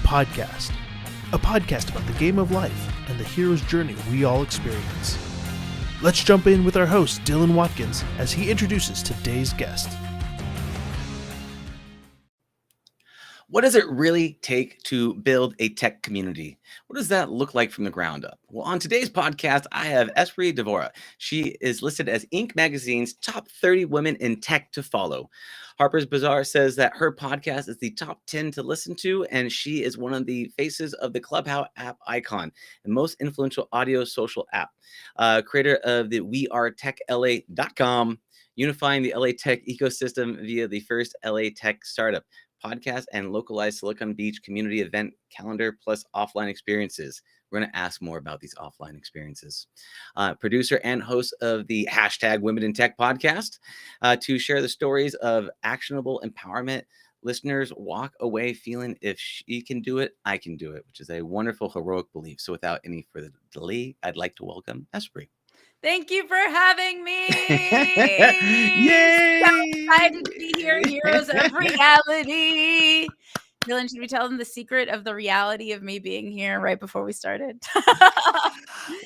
Podcast, a podcast about the game of life and the hero's journey we all experience. Let's jump in with our host, Dylan Watkins, as he introduces today's guest. What does it really take to build a tech community? What does that look like from the ground up? Well, on today's podcast, I have Espree Devora. She is listed as Inc. magazine's top 30 women in tech to follow. Harpers Bazaar says that her podcast is the top 10 to listen to, and she is one of the faces of the Clubhouse app icon, the most influential audio social app. Creator of the wearetechla.com, unifying the LA tech ecosystem via the first LA tech startup podcast and localized Silicon Beach community event calendar plus offline experiences. We're going to ask more about these offline experiences. Producer and host of the hashtag Women in Tech podcast to share the stories of actionable empowerment. Listeners walk away feeling if she can do it, I can do it, which is a wonderful, heroic belief. So without any further delay, I'd like to welcome Espree. Thank you for having me. Yay! So excited to be here, heroes of reality. Dylan, should we tell them the secret of the reality of me being here right before we started?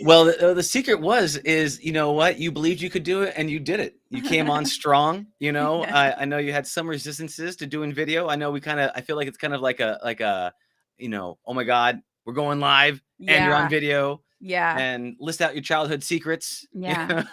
Well, the secret is, you know what? You believed you could do it and you did it. You came on strong, you know. Yeah. I know you had some resistances to doing video. I know I feel like it's kind of like a, you know, oh my God, we're going live and you're on video. Yeah. And list out your childhood secrets. Yeah.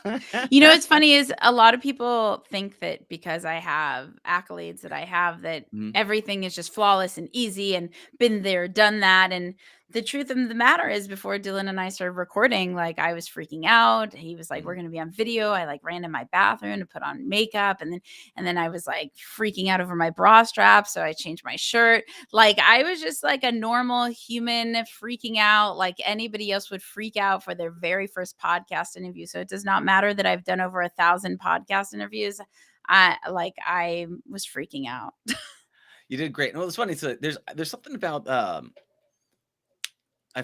You know, what's funny is a lot of people think that because I have accolades that I have, that everything is just flawless and easy and been there, done that. And the truth of the matter is, before Dylan and I started recording, like, I was freaking out. He was like, we're going to be on video. I like ran to my bathroom to put on makeup. And then I was like freaking out over my bra strap. So I changed my shirt. Like, I was just like a normal human freaking out, like anybody else would freak out for their very first podcast interview. So it does not matter that I've done over 1,000 podcast interviews. I was freaking out. You did great. Well, it's funny. So there's something about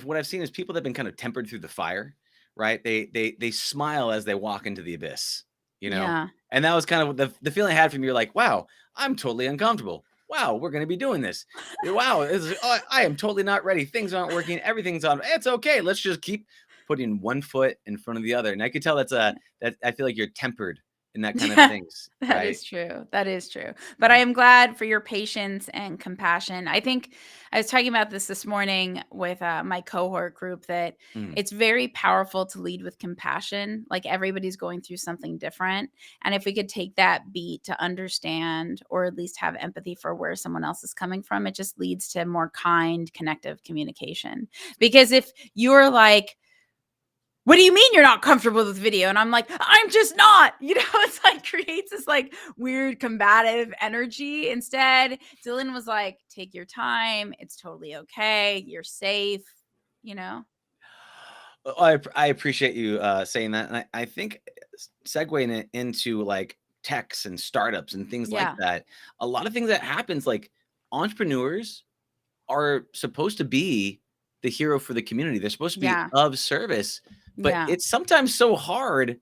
what I've seen is people that have been kind of tempered through the fire, right? They smile as they walk into the abyss, you know? Yeah. And that was kind of the feeling I had from you. You're like, wow, I'm totally uncomfortable. Wow, we're going to be doing this. Wow, I am totally not ready. Things aren't working. Everything's on. It's okay. Let's just keep putting one foot in front of the other. And I could tell that I feel like you're tempered in that kind of things. That is true. That is true. But I am glad for your patience and compassion. I think I was talking about this morning with my cohort group, that it's very powerful to lead with compassion. Like, everybody's going through something different. And if we could take that beat to understand, or at least have empathy for where someone else is coming from, it just leads to more kind, connective communication. Because if you're like, what do you mean you're not comfortable with video? And I'm like, I'm just not, you know, it's like creates this like weird combative energy. Instead, Dylan was like, take your time. It's totally okay. You're safe, you know? I appreciate you saying that. And I think segueing it into like techs and startups and things like that, a lot of things that happens, like, entrepreneurs are supposed to be the hero for the community. They're supposed to be of service. But it's sometimes so hard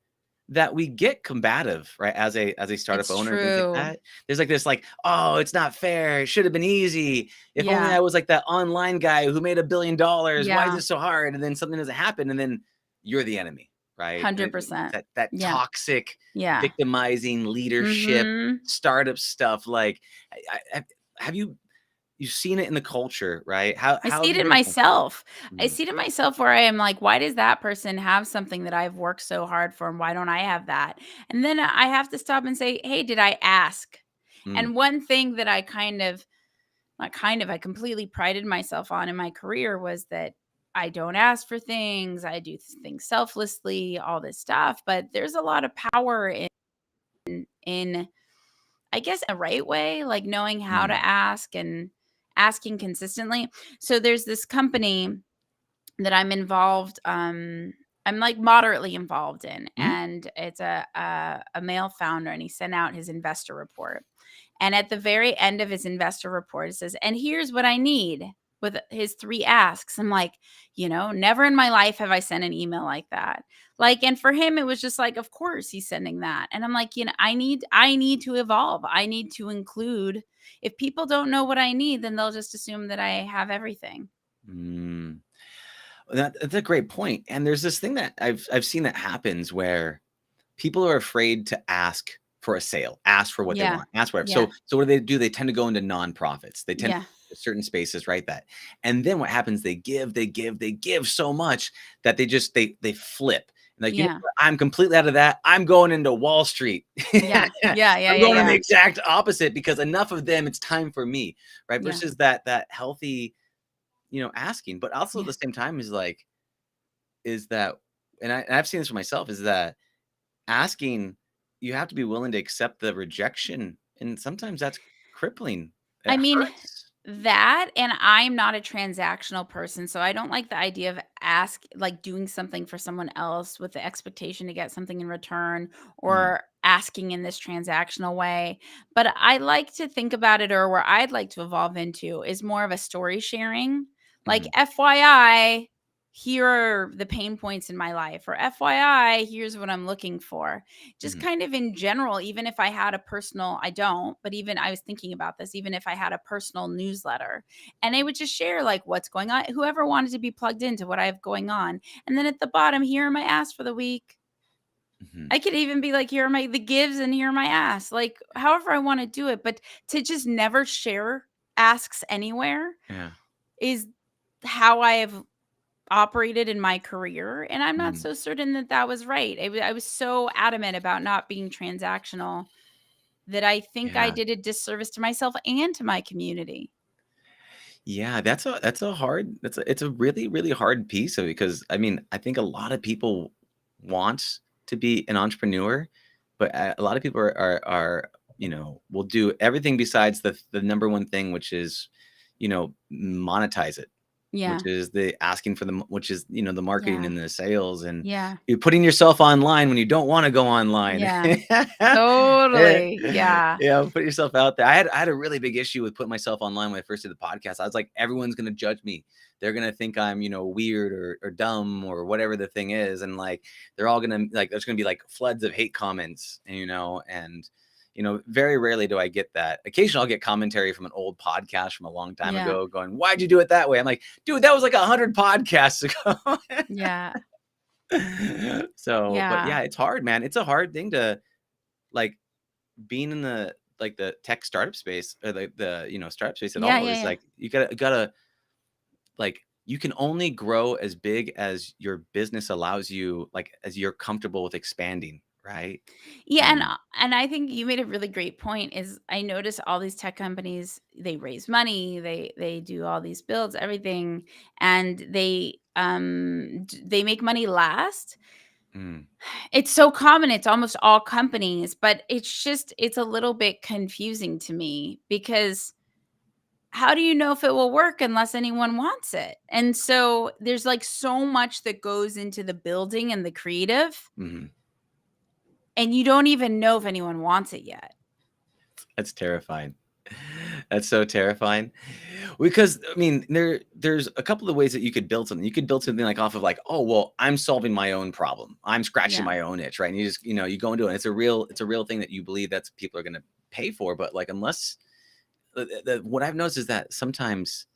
that we get combative, right? As a startup owner, and things like that. There's like this, like, oh, it's not fair. It should have been easy. If only I was like that online guy who made $1 billion. Why is this so hard? And then something doesn't happen, and then you're the enemy, right? 100%. That toxic, victimizing leadership, startup stuff. Like, have you've seen it in the culture, right? I see it in myself. I see it in myself, where I am like, why does that person have something that I've worked so hard for, and why don't I have that? And then I have to stop and say, hey, did I ask? And one thing that I I completely prided myself on in my career was that I don't ask for things. I do things selflessly, all this stuff. But there's a lot of power in I guess, a right way, like knowing how to ask and asking consistently. So there's this company that I'm involved, I'm like moderately involved in, and it's a male founder, and he sent out his investor report. And at the very end of his investor report, it says, and here's what I need. with his 3 asks. I'm like, never in my life have I sent an email like that. Like, and for him, it was just like, of course he's sending that. And I'm like, I need to evolve. I need to include. If people don't know what I need, then they'll just assume that I have everything. Mm. That's a great point. And there's this thing that I've seen that happens where people are afraid to ask for a sale, ask for what they Yeah. want, ask whatever. Yeah. So what do? They tend to go into nonprofits. They tend Yeah. to certain spaces, right? That. And then what happens? They give so much that they flip. Like, Yeah. what? I'm completely out of that. I'm going into Wall Street. Yeah. Yeah. Yeah. I'm Yeah. going in the Yeah. exact opposite because enough of them, it's time for me, right? Yeah. Versus that healthy, asking. But also at Yeah. the same time is that, and I've seen this for myself, is that asking, you have to be willing to accept the rejection, and sometimes that's crippling. It I mean, hurts. that, and I'm not a transactional person, so I don't like the idea of doing something for someone else with the expectation to get something in return, Mm, or asking in this transactional way. But I like to think about it, or where I'd like to evolve into is more of a story sharing. Like, mhm, FYI, here are the pain points in my life, or FYI, here's what I'm looking for. Just mhm, kind of in general, even if I had a personal, I don't, but even I was thinking about this, even if I had a personal newsletter, and I would just share like what's going on, whoever wanted to be plugged into what I have going on. And then at the bottom, here are my asks for the week. mhm. I could even be like, here are the gives, and here are my asks, like however I want to do it. But to just never share asks anywhere Yeah. is how I have operated in my career, and I'm not Mhm. so certain that that was right. I was so adamant about not being transactional that I think I Yeah. did a disservice to myself and to my community. Yeah, it's a really, really hard piece of it because, I mean, I think a lot of people want to be an entrepreneur, but a lot of people will do everything besides the number one thing, which is, monetize it. Which Yeah. is the asking for which is, the marketing Yeah. and the sales, and Yeah. you're putting yourself online when you don't wanna go online. Yeah. Yeah. Totally. Yeah. Yeah, put yourself out there. I had a really big issue with putting myself online when I first did the podcast. I was like, "Everyone's gonna judge me. They're gonna think I'm, weird or dumb or whatever the thing is," and, like, they're all gonna like, there's gonna be, like, floods of hate comments, and, very rarely do I get that. Occasionally, I'll get commentary from an old podcast from a long time Yeah. ago going, "Why'd you do it that way?" I'm like, "Dude, that was like 100 podcasts ago." Yeah. So, but Yeah. yeah, it's hard, man. It's a hard thing to, like, being in the tech startup space, or startup space at Yeah. all, Yeah. is Yeah. like, you gotta, like, you can only grow as big as your business allows you, like, as you're comfortable with expanding, right? Yeah, and And and I think you made a really great point. Is I notice all these tech companies, they raise money, they do all these builds, everything, and they make money last. mm, It's so common, it's almost all companies, but it's a little bit confusing to me, because how do you know if it will work unless anyone wants it? And so there's like so much that goes into the building and the creative, mhm. and you don't even know if anyone wants it yet. That's terrifying. That's so terrifying. Because, I mean, there's a couple of ways that you could build something. You could build something like off of, like, "Oh, well, I'm solving my own problem. I'm scratching Yeah. my own itch," right? And you just, you go into it. It's a real thing that you believe that's people are gonna pay for. But, like, unless what I've noticed is that sometimes,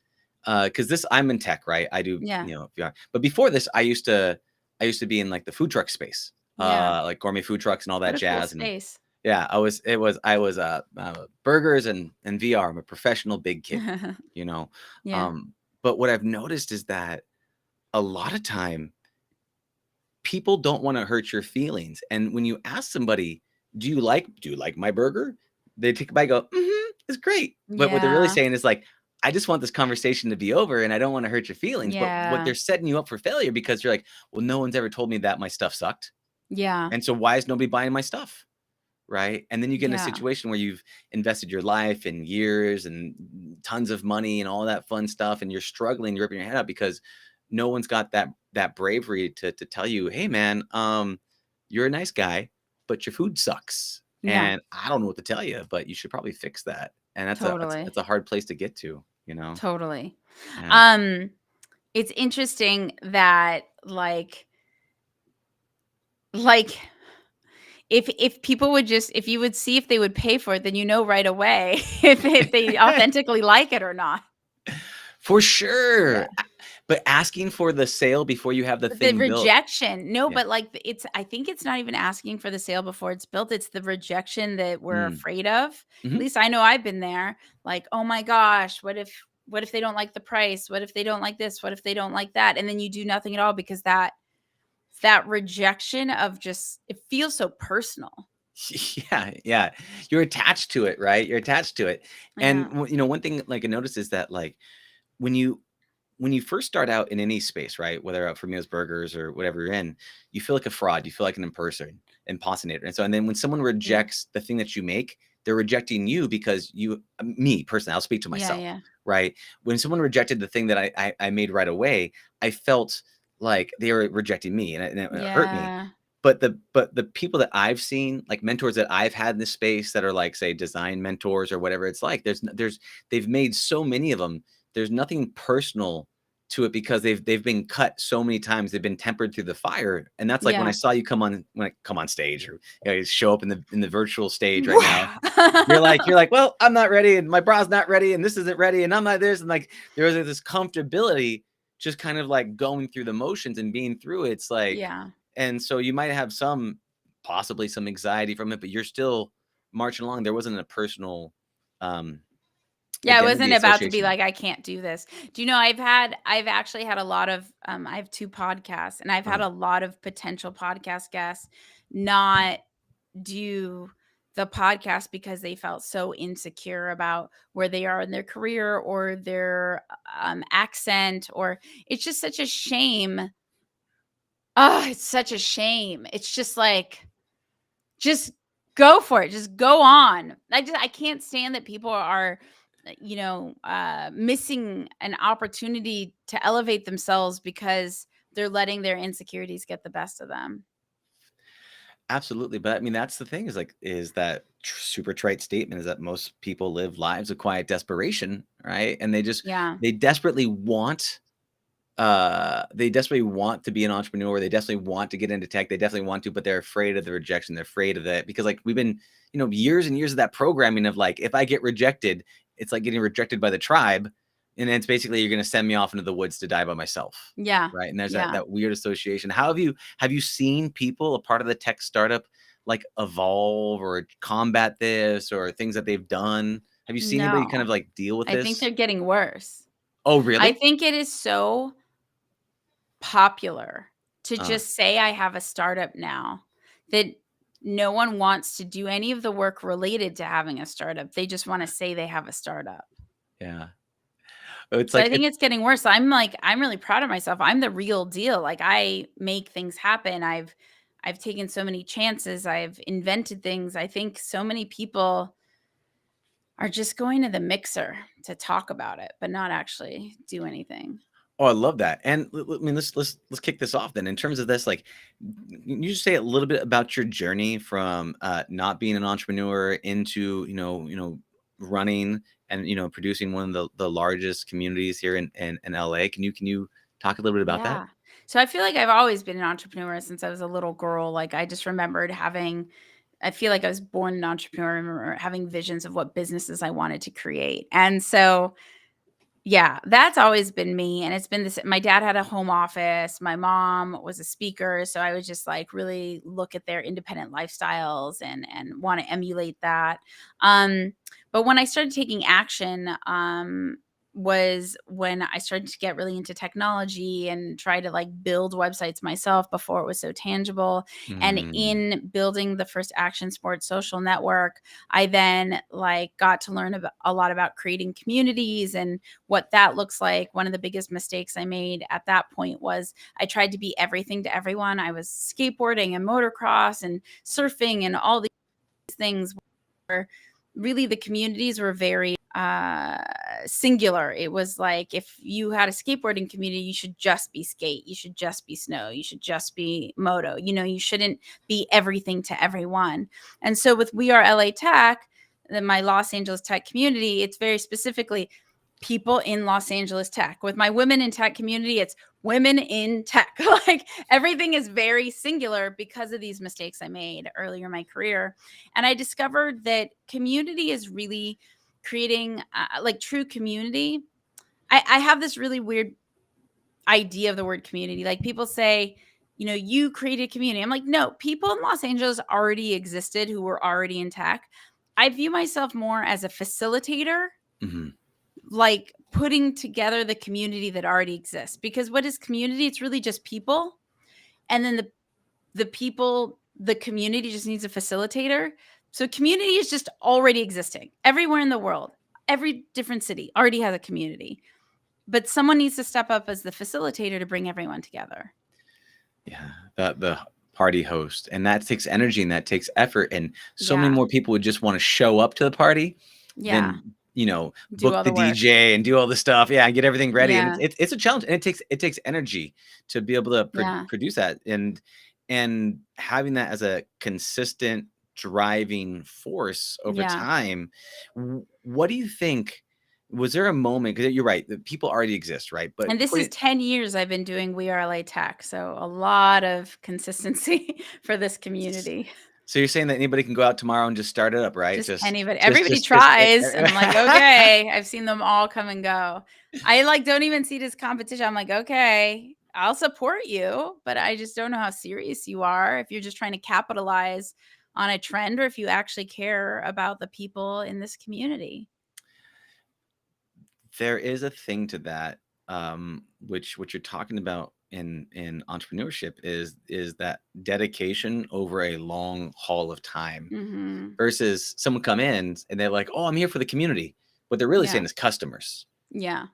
because this I'm in tech, right? I do, Yeah. VR. But before this, I used to be in, like, the food truck space, Yeah. like gourmet food trucks and all What that a cool jazz. And space. yeah, burgers and VR. I'm a professional big kid, you know. Yeah. Um, but what I've noticed is that a lot of time people don't want to hurt your feelings. And when you ask somebody, do you like my burger? They take a bite, go, it's great. But what they're really Yeah. saying is, like, I just want this conversation to be over and I don't want to hurt your feelings. But what Yeah. they're setting you up for failure, because you're like, well, no one's ever told me that my stuff sucked. Yeah. And so why is nobody buying my stuff? Right? And then you get in a Yeah. situation where you've invested your life and years and tons of money and all that fun stuff, and you're struggling, you're ripping your head out because no one's got that bravery to tell you, "Hey, man, you're a nice guy, but your food sucks, Yeah. and I don't know what to tell you, but you should probably fix that." And that's a that's Totally. that's a hard place to get to, you know? Totally. Yeah. It's interesting that like if people would just if you would see if they would pay for it, then right away if they authentically like it or not. For Yeah. sure. But asking for the sale before you have the The thing built. rejection. No, Yeah. but like I think it's not even asking for the sale before it's built. It's the rejection that we're Mm. afraid of. At Mhm. least I know I've been there. Like, oh my gosh, what if they don't like the price? What if they don't like this? What if they don't like that? And then you do nothing at all because that rejection of just it feels so personal. Yeah, yeah. You're attached to it, right? You're attached to it. And Yeah. one thing like I noticed is that like when you when you first start out in any space, right? Whether for meals, burgers, or whatever you're in, you feel like a fraud. You feel like an impersonator. And then when someone Yeah. rejects the thing that you make, they're rejecting you because me personally, I'll speak to Yeah. myself, Yeah. right? When someone rejected the thing that I made right away, I felt like they were rejecting me, and it hurt me. Yeah. But the people that I've seen, like mentors that I've had in this space that are like, say, design mentors or whatever, it's like they've made so many of them. There's nothing personal to it because they've been cut so many times. They've been tempered through the fire. And that's like when I Yeah. saw you come on stage, or you show up in the virtual stage right now. You're like, well, I'm not ready, and my bra's not ready, and this isn't ready, and I'm not this. And like there was this comfortability just kind of like going through the motions and being through it. It's like, Yeah. and so you might have possibly some anxiety from it, but you're still marching along. There wasn't a personal um Yeah, it wasn't identity about to be association. like, I can't do this. Do you know, I've actually had a lot of, I have 2 podcasts, and I've had Uh-huh. a lot of potential podcast guests not do the podcast because they felt so insecure about where they are in their career or their, accent, or it's just such a shame. Oh, it's such a shame. It's just like, just go for it. Just go on. I can't stand that people are, missing an opportunity to elevate themselves because they're letting their insecurities get the best of them. Absolutely, but I mean, that's the thing is that super trite statement is that most people live lives of quiet desperation, right? And Yeah. they desperately want they desperately want to be an entrepreneur. They definitely want to get into tech. They definitely want to, but they're afraid of the rejection. They're afraid of that because like we've been, years and years of that programming of like if I get rejected, it's like getting rejected by the tribe, and then it's basically you're going to send me off into the woods to die by myself. Yeah. Right. And there's Yeah. that weird association. How have you seen people, a part of the tech startup, like evolve or combat this or things that they've done? Have you seen anybody kind No. of like deal with I think this? they're getting worse. Oh, I really? think it is so popular to Uh, just say I have a startup now that no one wants to do any of the work related to having a startup. They just want to say they have a startup. yeah. It's So I like think it's getting worse. I'm really proud of myself. I'm the real deal. Like I make things happen. I've taken so many chances. I've invented things. I think so many people are just going to the mixer to talk about it, but not actually do anything. Oh, I love that. And I mean, let's kick this off then. In terms of this, like, can you just say a little bit about your journey from not being an entrepreneur into running and producing one of the largest communities here in LA. Can you talk a little bit about that? Yeah. So I feel like I've always been an entrepreneur since I was a little girl. Like I just remembered I feel like I was born an entrepreneur. I remember having visions of what businesses I wanted to create. And so yeah, that's always been me, and it's been this my dad had a home office, my mom was a speaker, so I would just, like, really look at their independent lifestyles and wanna emulate that, but when I started taking action, was when I started to get really into technology and try to, like, build websites myself before it was so tangible, and Mm, in building the first action sports social network, I then, like, got to learn a lot about creating communities and what that looks like. One of the biggest mistakes I made at that point was I tried to be everything to everyone. I was skateboarding and motocross and surfing and all these things where really the communities were very singular. It was like if you had a skateboarding community, you should just be skate, you should just be snow, you should just be moto. You shouldn't be everything to everyone. And so with We Are LA Tech, my Los Angeles tech community, it's very specifically people in Los Angeles tech. With my women in tech community, it's women in tech. Like everything is very singular because of these mistakes I made earlier in my career. And I discovered that community is really creating like true community. I have this really weird idea of the word community. Like people say, you created community. I'm like, no, people in Los Angeles already existed who were already in tech. I view myself more as a facilitator, like putting together the community that already exists. Because what is community? It's really just people. And then the people, the community just needs a facilitator. So community is just already existing everywhere in the world. Every different city already has a community. But someone needs to step up as the facilitator to bring everyone together. Yeah, the party host, and that takes energy and that takes effort, and so many more people would just want to show up to the party than book the DJ and do all the stuff, and get everything ready. And it's a challenge, and it takes energy to be able to produce that, and having that as a consistent driving force over time. What do you think? Was there a moment, because you're right, the people already exist, right? And this is 10 years I've been doing We Are LA Tech, so a lot of consistency for this community. So you're saying that anybody can go out tomorrow and just start it up, right? Just anybody. Everybody tries, and I'm like, okay. I've seen them all come and go. I don't even see this competition. I'm like, okay, I'll support you, but I just don't know how serious you are. If you're just trying to capitalize on a trend, or if you actually care about the people in this community. There is a thing to that, which what you're talking about in entrepreneurship is that dedication over a long haul of time, versus someone come in and they're like, oh, I'm here for the community. What they're really saying is customers. Yeah.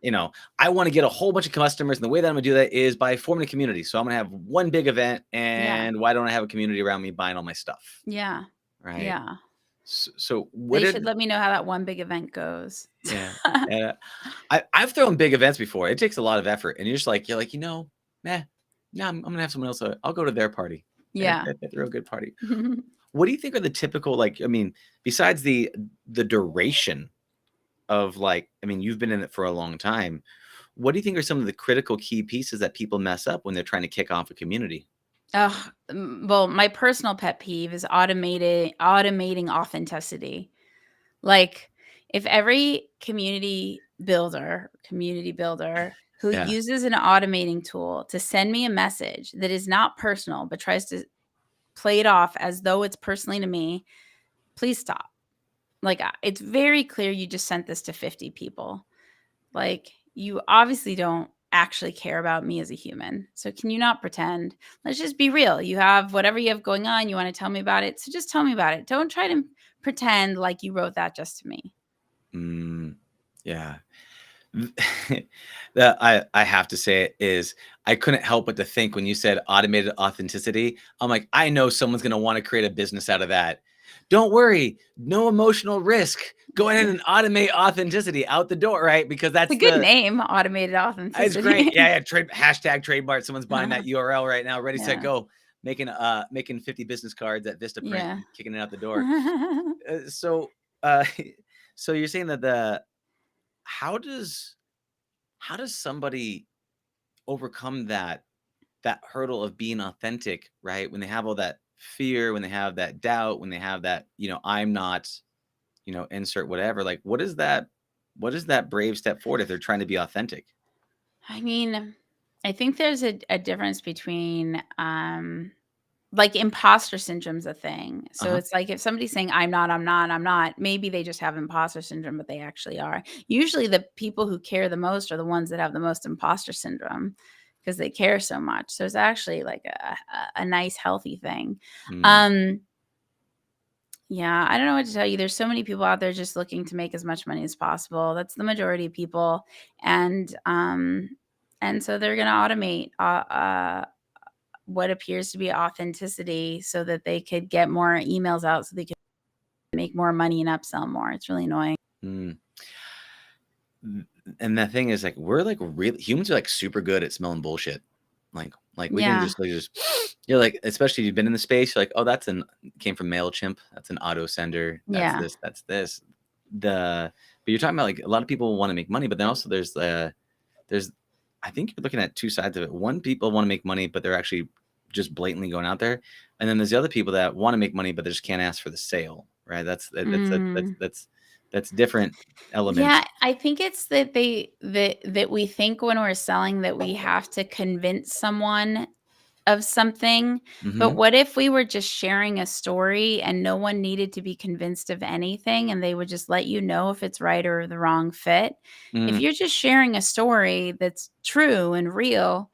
I want to get a whole bunch of customers, and the way that I'm gonna do that is by forming a community. So I'm gonna have one big event, and why don't I have a community around me buying all my stuff? Yeah. Right. Yeah. So they should let me know how that one big event goes. Yeah. I've thrown big events before. It takes a lot of effort, and you're like, no, I'm gonna have someone else. I'll go to their party. Yeah. They throw a good party. What do you think are the typical, besides the duration of you've been in it for a long time. What do you think are some of the critical key pieces that people mess up when they're trying to kick off a community? Well, my personal pet peeve is automating authenticity. Like if every community builder who uses an automating tool to send me a message that is not personal, but tries to play it off as though it's personally to me, please stop. It's very clear you just sent this to 50 people. You obviously don't actually care about me as a human. So can you not pretend? Let's just be real. You have whatever you have going on. You want to tell me about it. So just tell me about it. Don't try to pretend like you wrote that just to me. Yeah. That I have to say it is, I couldn't help but to think when you said automated authenticity, I'm like, I know someone's going to want to create a business out of that. Don't worry. No emotional risk. Go ahead and automate authenticity out the door, right? Because that's a good name, automated authenticity. It's great. Yeah. Hashtag trademark. Someone's buying that URL right now. Ready, set, go. Making 50 business cards at Vistaprint, kicking it out the door. So you're saying that how does somebody overcome that hurdle of being authentic, right? When they have all that fear, when they have that doubt, when they have that, I'm not, insert whatever, what is that brave step forward if they're trying to be authentic? I mean, I think there's a difference between, imposter syndrome's a thing. So it's like if somebody's saying, I'm not, maybe they just have imposter syndrome, but they actually are. Usually the people who care the most are the ones that have the most imposter syndrome because they care so much. So it's actually a nice, healthy thing. Yeah, I don't know what to tell you. There's so many people out there just looking to make as much money as possible. That's the majority of people. And so they're going to automate what appears to be authenticity so that they could get more emails out so they could make more money and upsell more. It's really annoying. And the thing is, we're really, humans are super good at smelling bullshit. We can just you're especially if you've been in the space, you're like, oh, came from MailChimp. That's an auto sender. That's this. The But you're talking about like a lot of people want to make money, but then also there's I think you're looking at two sides of it. One, people want to make money, but they're actually just blatantly going out there, and then there's the other people that want to make money, but they just can't ask for the sale, right? Mm. That's different elements. Yeah, I think it's that that we think when we're selling that we have to convince someone of something. But Mm-hmm. what if we were just sharing a story and no one needed to be convinced of anything and they would just let you know if it's right or the wrong fit? If Mm, you're just sharing a story that's true and real,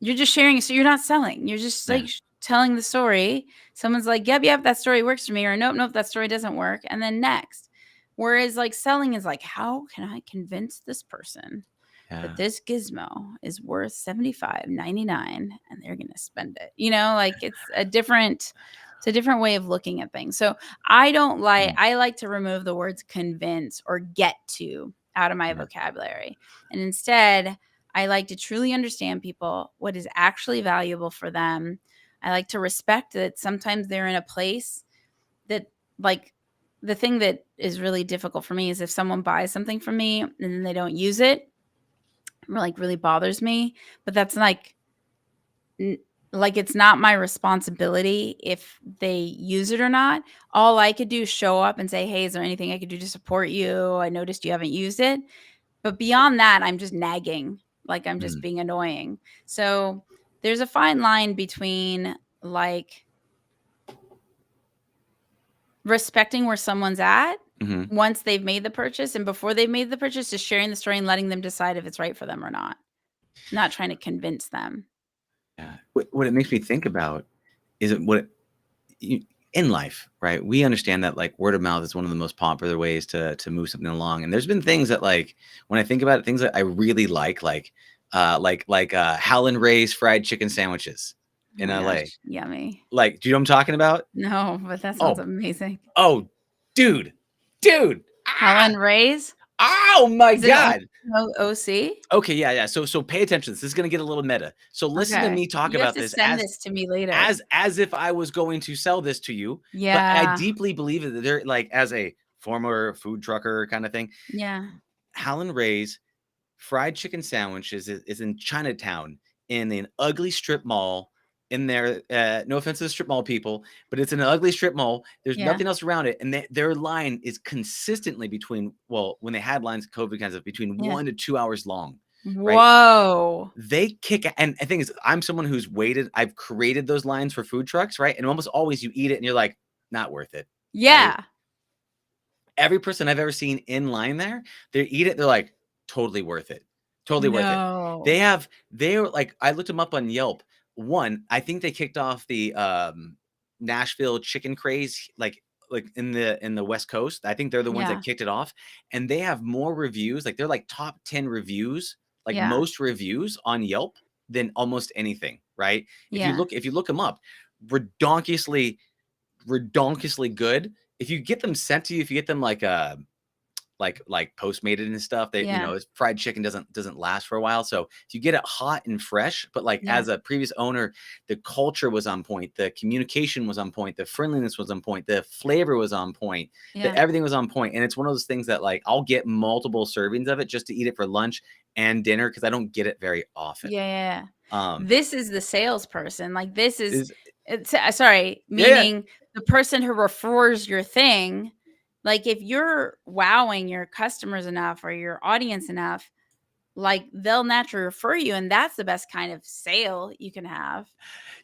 you're just sharing, so you're not selling. You're just yeah, like telling the story. Someone's like, "Yep, yep, that story works for me," or "Nope, nope, that story doesn't work." And then next. Whereas like selling is like, "How can I convince this person yeah. that this gizmo is worth $75.99 and they're going to spend it?" Like it's a different way of looking at things. So Mm, I like to remove the words convince or get to out of my yeah. vocabulary. And instead, I like to truly understand people, what is actually valuable for them. I like to respect that sometimes they're in a place that, like, the thing that is really difficult for me is if someone buys something from me and then they don't use it, like, really bothers me. But that's like it's not my responsibility if they use it or not. All I could do is show up and say, "Hey, is there anything I could do to support you? I noticed you haven't used it." But beyond that, I'm just nagging, like I'm just Mm, being annoying. So there's a fine line between like respecting where someone's at mm-hmm. once they've made the purchase and before they've made the purchase, just sharing the story and letting them decide if it's right for them or not trying to convince them. Yeah. What it makes me think about is you, in life, right? We understand that like word of mouth is one of the most popular ways to move something along. And there's been things that like when I think about it, things that I really like Howlin' Ray's fried chicken sandwiches Oh in my LA. gosh, yummy. Like, do you know what I'm talking about? No, but that sounds Oh, amazing. oh, dude, dude. Helen Ray's? Oh my Is it God. OC? Okay, yeah, yeah. So pay attention. This is gonna get a little meta. So listen to Okay. me talk You have about to this send this to me later. as if I was going to sell this to you. But I Yeah. deeply believe that they're like as a former food trucker kind of thing. Yeah. Howlin' Ray's fried chicken sandwiches is in Chinatown in an ugly strip mall. In there, no offense to the strip mall people, but it's an ugly strip mall. There's Yeah. nothing else around it, and their line is consistently between when they had lines, COVID kinds of between Yeah. 1 to 2 hours long, right? Whoa. They kick, and the thing is, I'm someone who's waited. I've created those lines for food trucks, right? And almost always you eat it and you're like, not worth it, right? Yeah. Every person I've ever seen in line there, they eat it, they're like, totally worth it. Totally worth it. No. They're like, I looked them up on Yelp. One, I think they kicked off the Nashville chicken craze, like in the West Coast. I think they're the ones Yeah. that kicked it off. And they have more reviews, like they're like top 10 reviews, like Yeah. most reviews on Yelp than almost anything, right? Yeah. If you look them up, redonkulously good. If you get them sent to you, if you get them like Postmated and stuff, they Yeah. fried chicken doesn't last for a while. So if you get it hot and fresh, but like Yeah. as a previous owner, the culture was on point, the communication was on point, the friendliness was on point, the flavor was on point, that Yeah. everything was on point. And it's one of those things that like I'll get multiple servings of it just to eat it for lunch and dinner because I don't get it very often. Yeah. Yeah. Um, This is the salesperson. Like this is is it's sorry, yeah, yeah. meaning the person who refers your thing. Like if you're wowing your customers enough or your audience enough, like they'll naturally refer you, and that's the best kind of sale you can have.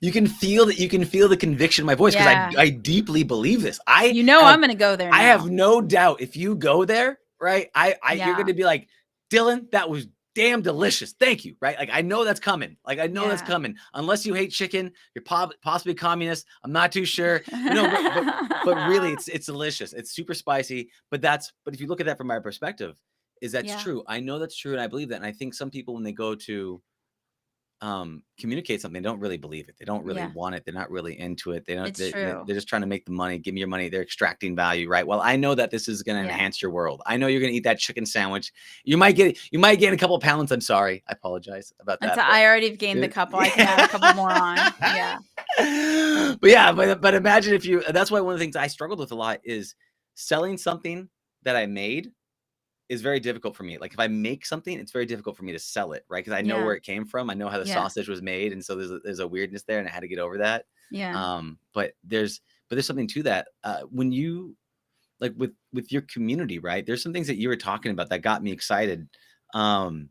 You can feel that. You can feel the conviction in my voice because Yeah. I deeply believe this. I I'm have gonna go there I have now. no doubt if you go there, right? You're Yeah. gonna be like, Dylan, that was damn delicious. Thank you, right? Like I know that's coming. Like I know that's Yeah. coming. Unless you hate chicken, you're possibly communist. I'm not too sure. But no, but really, it's delicious. It's super spicy. But if you look at that from my perspective, is that's Yeah. true. I know that's true, and I believe that. And I think some people when they go to communicate something, they don't really believe it. They don't really Yeah. want it. They're not really into it. They don't. It's true. They're just trying to make the money. Give me your money. They're extracting value, right? Well, I know that this is going to Yeah. enhance your world. I know you're going to eat that chicken sandwich. You might gain a couple of pounds. I'm sorry. I apologize about that. I already have gained a couple. I can add a couple more on. Yeah. But yeah, but imagine if you. That's why one of the things I struggled with a lot is selling something that I made is very difficult for me. Like if I make something, it's very difficult for me to sell it, right? Because I know where it came from. I know how the sausage was made, and so there's a weirdness there, and I had to get over that. But there's something to that. When you like with your community, right? There's some things that you were talking about that got me excited. I'm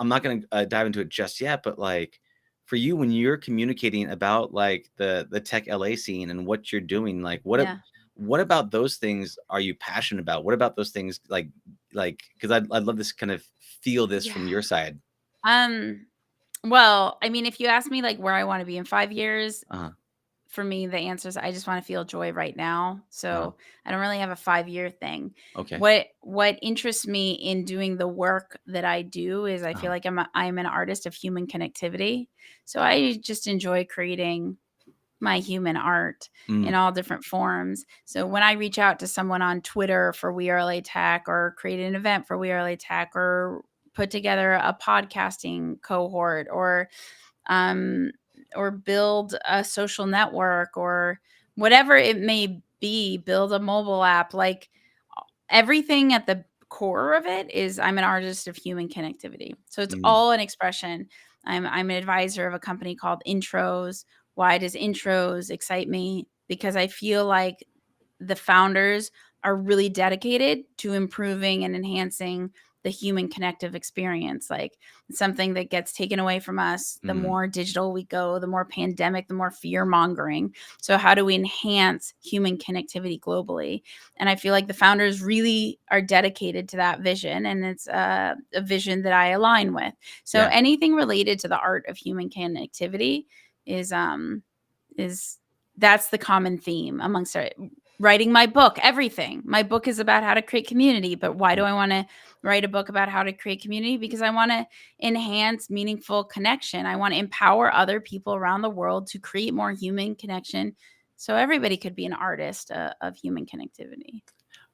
not going to dive into it just yet, but like for you, when you're communicating about like the tech LA scene and what you're doing, like what about those things are you passionate about? What about those things like because I'd love to kind of feel this from your side. Well, I mean, if you ask me like where I want to be in 5 years, Uh-huh. for me, the answer is I just want to feel joy right now. So Uh-huh. I don't really have a 5-year thing. Okay. What interests me in doing the work that I do is I feel like I'm an artist of human connectivity. So I just enjoy creating my human art in all different forms. So when I reach out to someone on Twitter for We Are LA Tech, or create an event for We Are LA Tech, or put together a podcasting cohort, or build a social network, or whatever it may be, build a mobile app, like everything at the core of it is I'm an artist of human connectivity. So it's all an expression. I'm an advisor of a company called Intros. Why does Intros excite me? Because I feel like the founders are really dedicated to improving and enhancing the human connective experience. Like something that gets taken away from us, the more digital we go, the more pandemic, the more fear mongering. So how do we enhance human connectivity globally? And I feel like the founders really are dedicated to that vision, and it's a vision that I align with. So anything related to the art of human connectivity is that's the common theme amongst writing my book. Everything. My book is about how to create community, but why do I want to write a book about how to create community? Because I want to enhance meaningful connection. I want to empower other people around the world to create more human connection, so everybody could be an artist of human connectivity.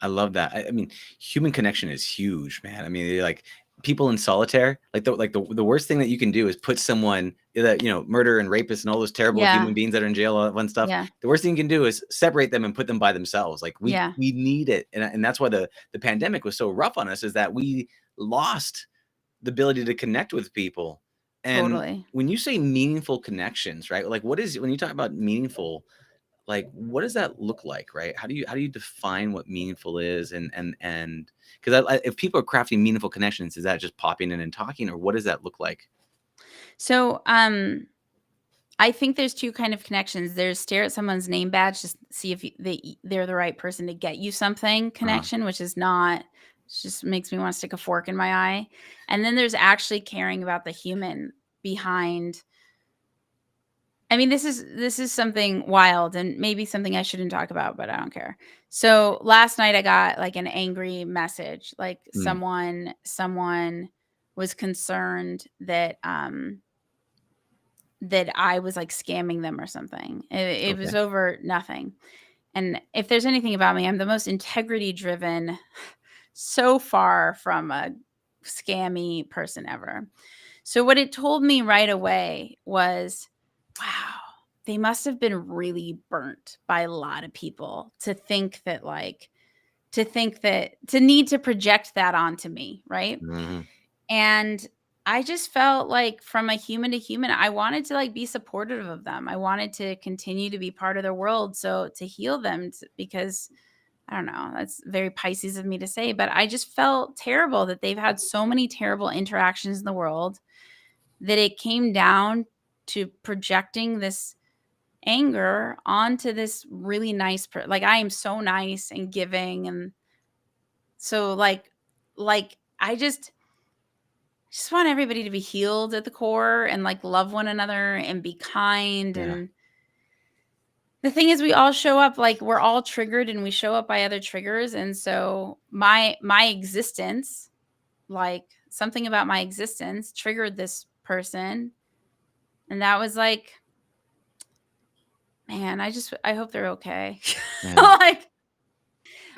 I love that. I mean, human connection is huge, man. I mean, like people in solitaire, like the worst thing that you can do is put someone that, murder and rapists and all those terrible human beings that are in jail, all that fun stuff. The worst thing you can do is separate them and put them by themselves. Like we need it. And that's why the pandemic was so rough on us, is that we lost the ability to connect with people. And when you say meaningful connections, right? Like when you talk about meaningful, like what does that look like, right? How do you define what meaningful is? And because if people are crafting meaningful connections, is that just popping in and talking, or what does that look like? So I think there's two kind of connections. There's stare at someone's name badge, just see if they're the right person to get you something connection, which is not, just makes me want to stick a fork in my eye. And then there's actually caring about the human behind. I mean, this is something wild and maybe something I shouldn't talk about, but I don't care. So last night I got like an angry message, like someone was concerned that that I was like scamming them or something. It was over nothing. And if there's anything about me, I'm the most integrity driven, so far from a scammy person ever. So what it told me right away was, wow, they must have been really burnt by a lot of people to need to project that onto me, right? And I just felt like, from a human to human, I wanted to like be supportive of them. I wanted to continue to be part of their world. So to heal them, because I don't know, that's very Pisces of me to say, but I just felt terrible that they've had so many terrible interactions in the world that it came down to projecting this anger onto this really nice like I am so nice and giving, and so like I just want everybody to be healed at the core and like love one another and be kind. And the thing is, we all show up, like we're all triggered and we show up by other triggers. And so my existence, like something about my existence triggered this person. And that was like, man, I hope they're okay. Like,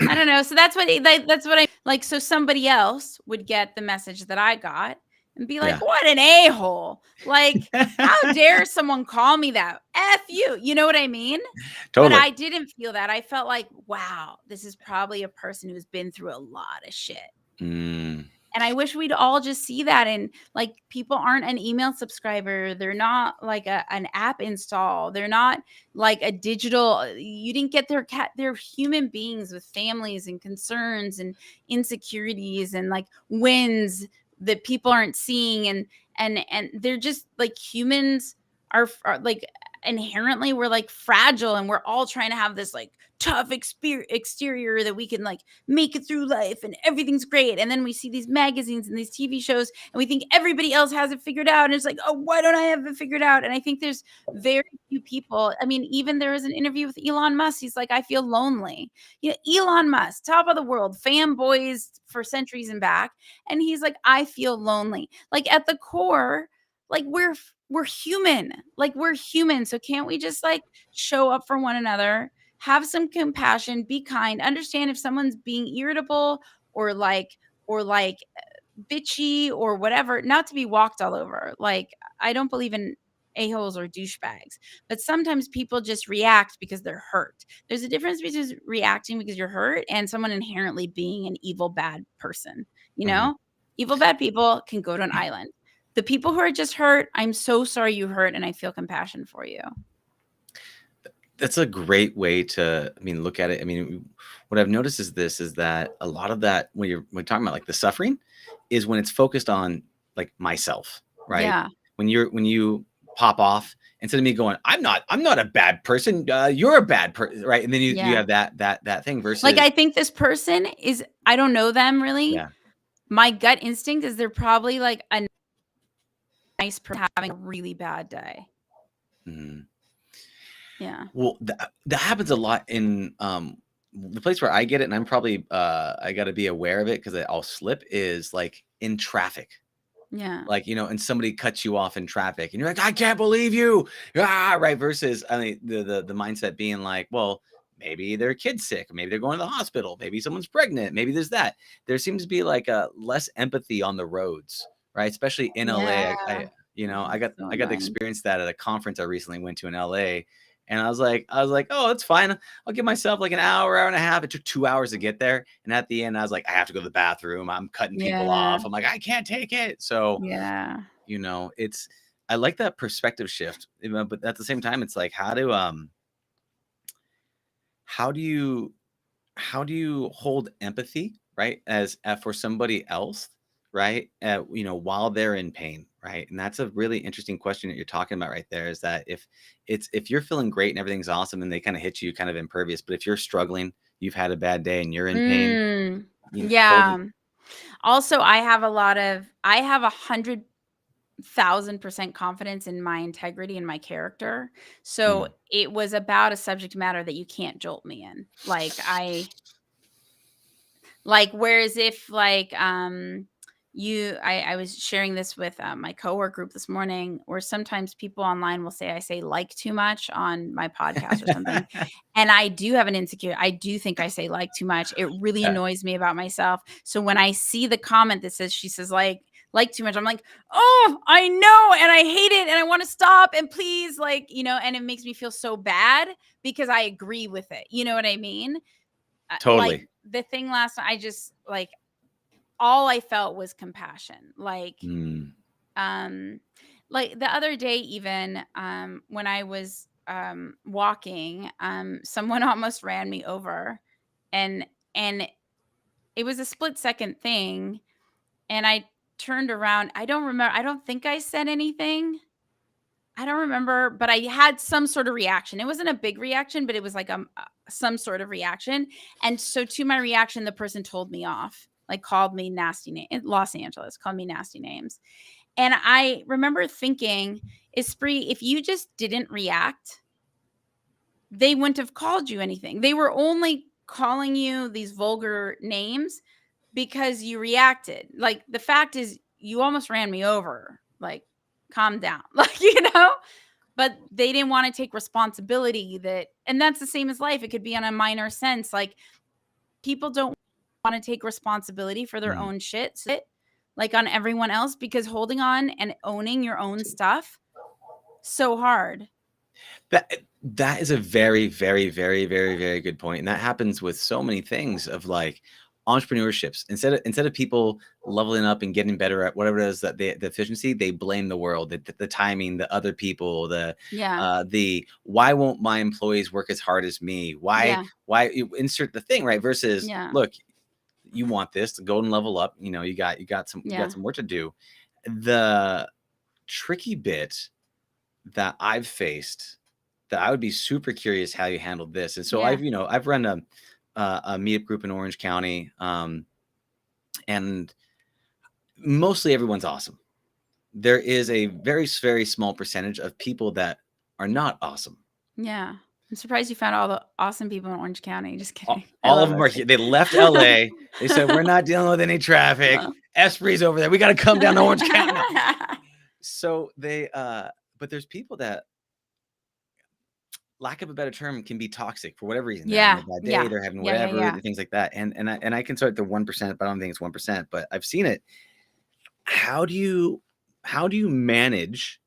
I don't know. So that's what I like. So somebody else would get the message that I got, and be Yeah. like, what an a-hole. Like, how dare someone call me that? F you. You know what I mean? But Totally. I didn't feel that. I felt like, wow, this is probably a person who's been through a lot of shit. Mm. And I wish we'd all just see that. And like, people aren't an email subscriber. They're not like an app install. They're not like a digital. You didn't get their cat. They're human beings with families and concerns and insecurities and like wins that people aren't seeing. And they're just like humans are like inherently we're like fragile, and we're all trying to have this like tough exterior that we can like make it through life and everything's great. And then we see these magazines and these TV shows and we think everybody else has it figured out. And it's like, oh, why don't I have it figured out? And I think there's very few people. I mean, even there was an interview with Elon Musk. He's like, I feel lonely. You know, Elon Musk, top of the world, fanboys for centuries and back. And he's like, I feel lonely. Like at the core, like we're human. Like we're human. So can't we just like show up for one another? Have some compassion, be kind, understand if someone's being irritable or like bitchy or whatever, not to be walked all over. Like, I don't believe in a-holes or douchebags, but sometimes people just react because they're hurt. There's a difference between reacting because you're hurt and someone inherently being an evil, bad person. You Mhm. know, evil, bad people can go to an island. The people who are just hurt, I'm so sorry you hurt, and I feel compassion for you. That's a great way to, look at it. What I've noticed is that a lot of that when we're talking about like the suffering is when it's focused on like myself, right? Yeah. When you pop off instead of me going, I'm not a bad person. You're a bad person, right? And then you Yeah. have that thing versus Like, I think this person is, I don't know them really. yeah. My gut instinct is they're probably like a nice person having a really bad day. Mhm. Yeah. Well, that happens a lot in the place where I get it, and I'm probably I got to be aware of it because I'll slip is like in traffic. Yeah. Like, and somebody cuts you off in traffic and you're like, I can't believe you. Right. Versus, the mindset being like, well, maybe their kid's sick. Maybe they're going to the hospital. Maybe someone's pregnant. Maybe there's that. There seems to be like a less empathy on the roads, right? Especially in LA. Yeah. I got So I got to annoying. experience that at a conference I recently went to in LA. And I was like, oh, it's fine. I'll give myself like an hour and a half. It took 2 hours to get there. And at the end, I was like, I have to go to the bathroom. I'm cutting people Yeah. off. I'm like, I can't take it. So, Yeah. it's I like that perspective shift, but at the same time, it's like, how do you hold empathy, right? As for somebody else, right? While they're in pain, right? And that's a really interesting question that you're talking about right there. Is that if you're feeling great and everything's awesome, and they kind of hit you kind of impervious, but if you're struggling, you've had a bad day and you're in pain, hold Yeah. it. Also, I have 100,000% confidence in my integrity and my character. So Mm, it was about a subject matter that you can't jolt me in. Whereas if I was sharing this with my coworker group this morning, where sometimes people online will say I say like too much on my podcast or something. And I do have an insecurity. I do think I say like too much. It really yeah, annoys me about myself. So when I see the comment that says she says like too much, I'm like, oh, I know, and I hate it, and I want to stop, and please, and it makes me feel so bad because I agree with it. You know what I mean? Like totally. the thing last night, I just like all I felt was compassion. Mm, Like the other day, even when I was walking, someone almost ran me over, and it was a split second thing, and I turned around. I don't remember. I don't think I said anything. I don't remember, but I had some sort of reaction. It wasn't a big reaction, but it was like some sort of reaction. And so to my reaction, the person told me off, like called me nasty name in Los Angeles, called me nasty names. And I remember thinking, Espree, if you just didn't react, they wouldn't have called you anything. They were only calling you these vulgar names because you reacted. Like the fact is you almost ran me over. Like calm down. But they didn't want to take responsibility and that's the same as life. It could be on a minor sense. Like people don't want to take responsibility for their mm, own shit. like on everyone else, because holding on and owning your own stuff, so hard. That is a very, very, very, very, very good point. And that happens with so many things of like entrepreneurships. Instead of people leveling up and getting better at whatever it is that the efficiency, they blame the world, the timing, the other people, the why won't my employees work as hard as me? Why you insert the thing, right? Versus look, you want this to go and level up. You know, you got some work to do. The tricky bit that I've faced that I would be super curious how you handled this. And so I've run a meetup group in Orange County, and mostly everyone's awesome. There is a very, very small percentage of people that are not awesome. Yeah. I'm surprised you found all the awesome people in Orange County. Just kidding. All of them are here. They left LA. They said, we're not dealing with any traffic. Esprees over there. We got to come down to Orange County. So but there's people that, lack of a better term, can be toxic for whatever reason. They're having a bad day, they're having whatever, things like that. And I can start the 1%, but I don't think it's 1%, but I've seen it. How do you manage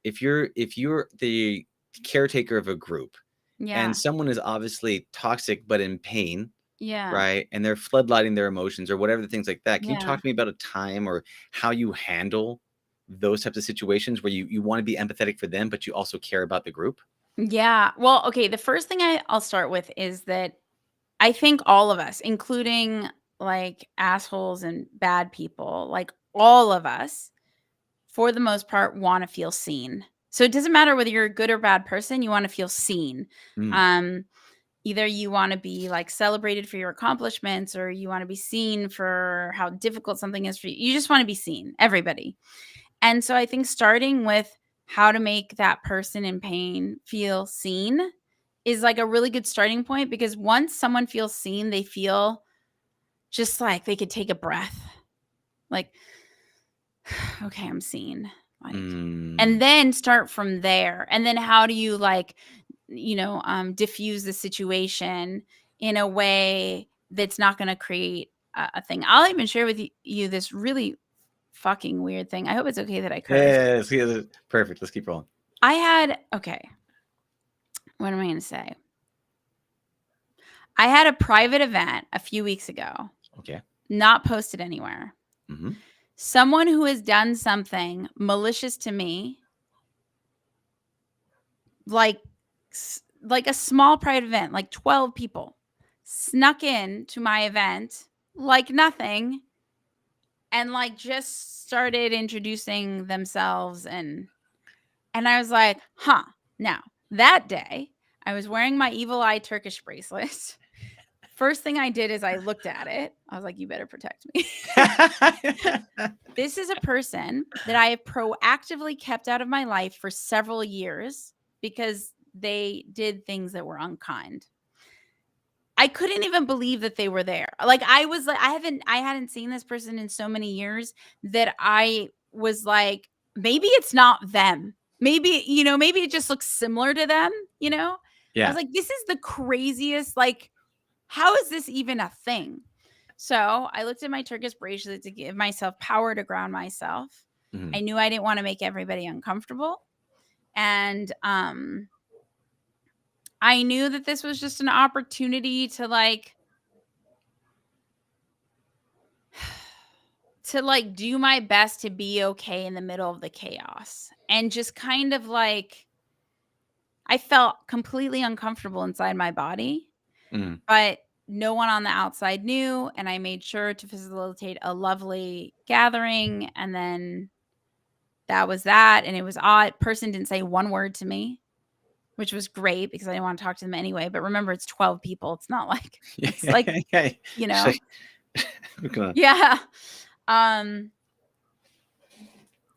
if you're the caretaker of a group and someone is obviously toxic but in pain, right? And they're floodlighting their emotions or whatever, the things like that. Can you talk to me about a time or how you handle those types of situations where you want to be empathetic for them, but you also care about the group? Yeah. Well, okay. The first thing I'll start with is that I think all of us, including like assholes and bad people, like all of us, for the most part, want to feel seen. So it doesn't matter whether you're a good or bad person, you want to feel seen. Either you want to be like celebrated for your accomplishments, or you want to be seen for how difficult something is for you. You just want to be seen, everybody. And so I think starting with how to make that person in pain feel seen is like a really good starting point, because once someone feels seen, they feel just like they could take a breath. Like, okay, I'm seen. Like, and then start from there. And then how do you diffuse the situation in a way that's not going to create a thing. I'll even share with you this really fucking weird thing. I hope it's okay that I curse. Yeah, perfect. Let's keep rolling. What am I going to say? I had a private event a few weeks ago. Okay. Not posted anywhere. Mm-hmm. Someone who has done something malicious to me, like a small private event, like 12 people, snuck in to my event like nothing, and like just started introducing themselves, and I was like, huh. Now, that day, I was wearing my evil eye Turkish bracelet. First thing I did is I looked at it. I was like, you better protect me. This is a person that I have proactively kept out of my life for several years because they did things that were unkind. I couldn't even believe that they were there. Like, I was like, I hadn't seen this person in so many years that I was like, maybe it's not them. Maybe, maybe it just looks similar to them, Yeah. I was like, this is the craziest, like, how is this even a thing? So I looked at my Turkish bracelet to give myself power to ground myself. Mm-hmm. I knew I didn't want to make everybody uncomfortable. And I knew that this was just an opportunity to do my best to be okay in the middle of the chaos. And just kind of like, I felt completely uncomfortable inside my body, but no one on the outside knew. And I made sure to facilitate a lovely gathering. And then that was that. And it was odd. Person didn't say one word to me, which was great because I didn't want to talk to them anyway. But remember, it's 12 people. It's not like, it's like, yeah.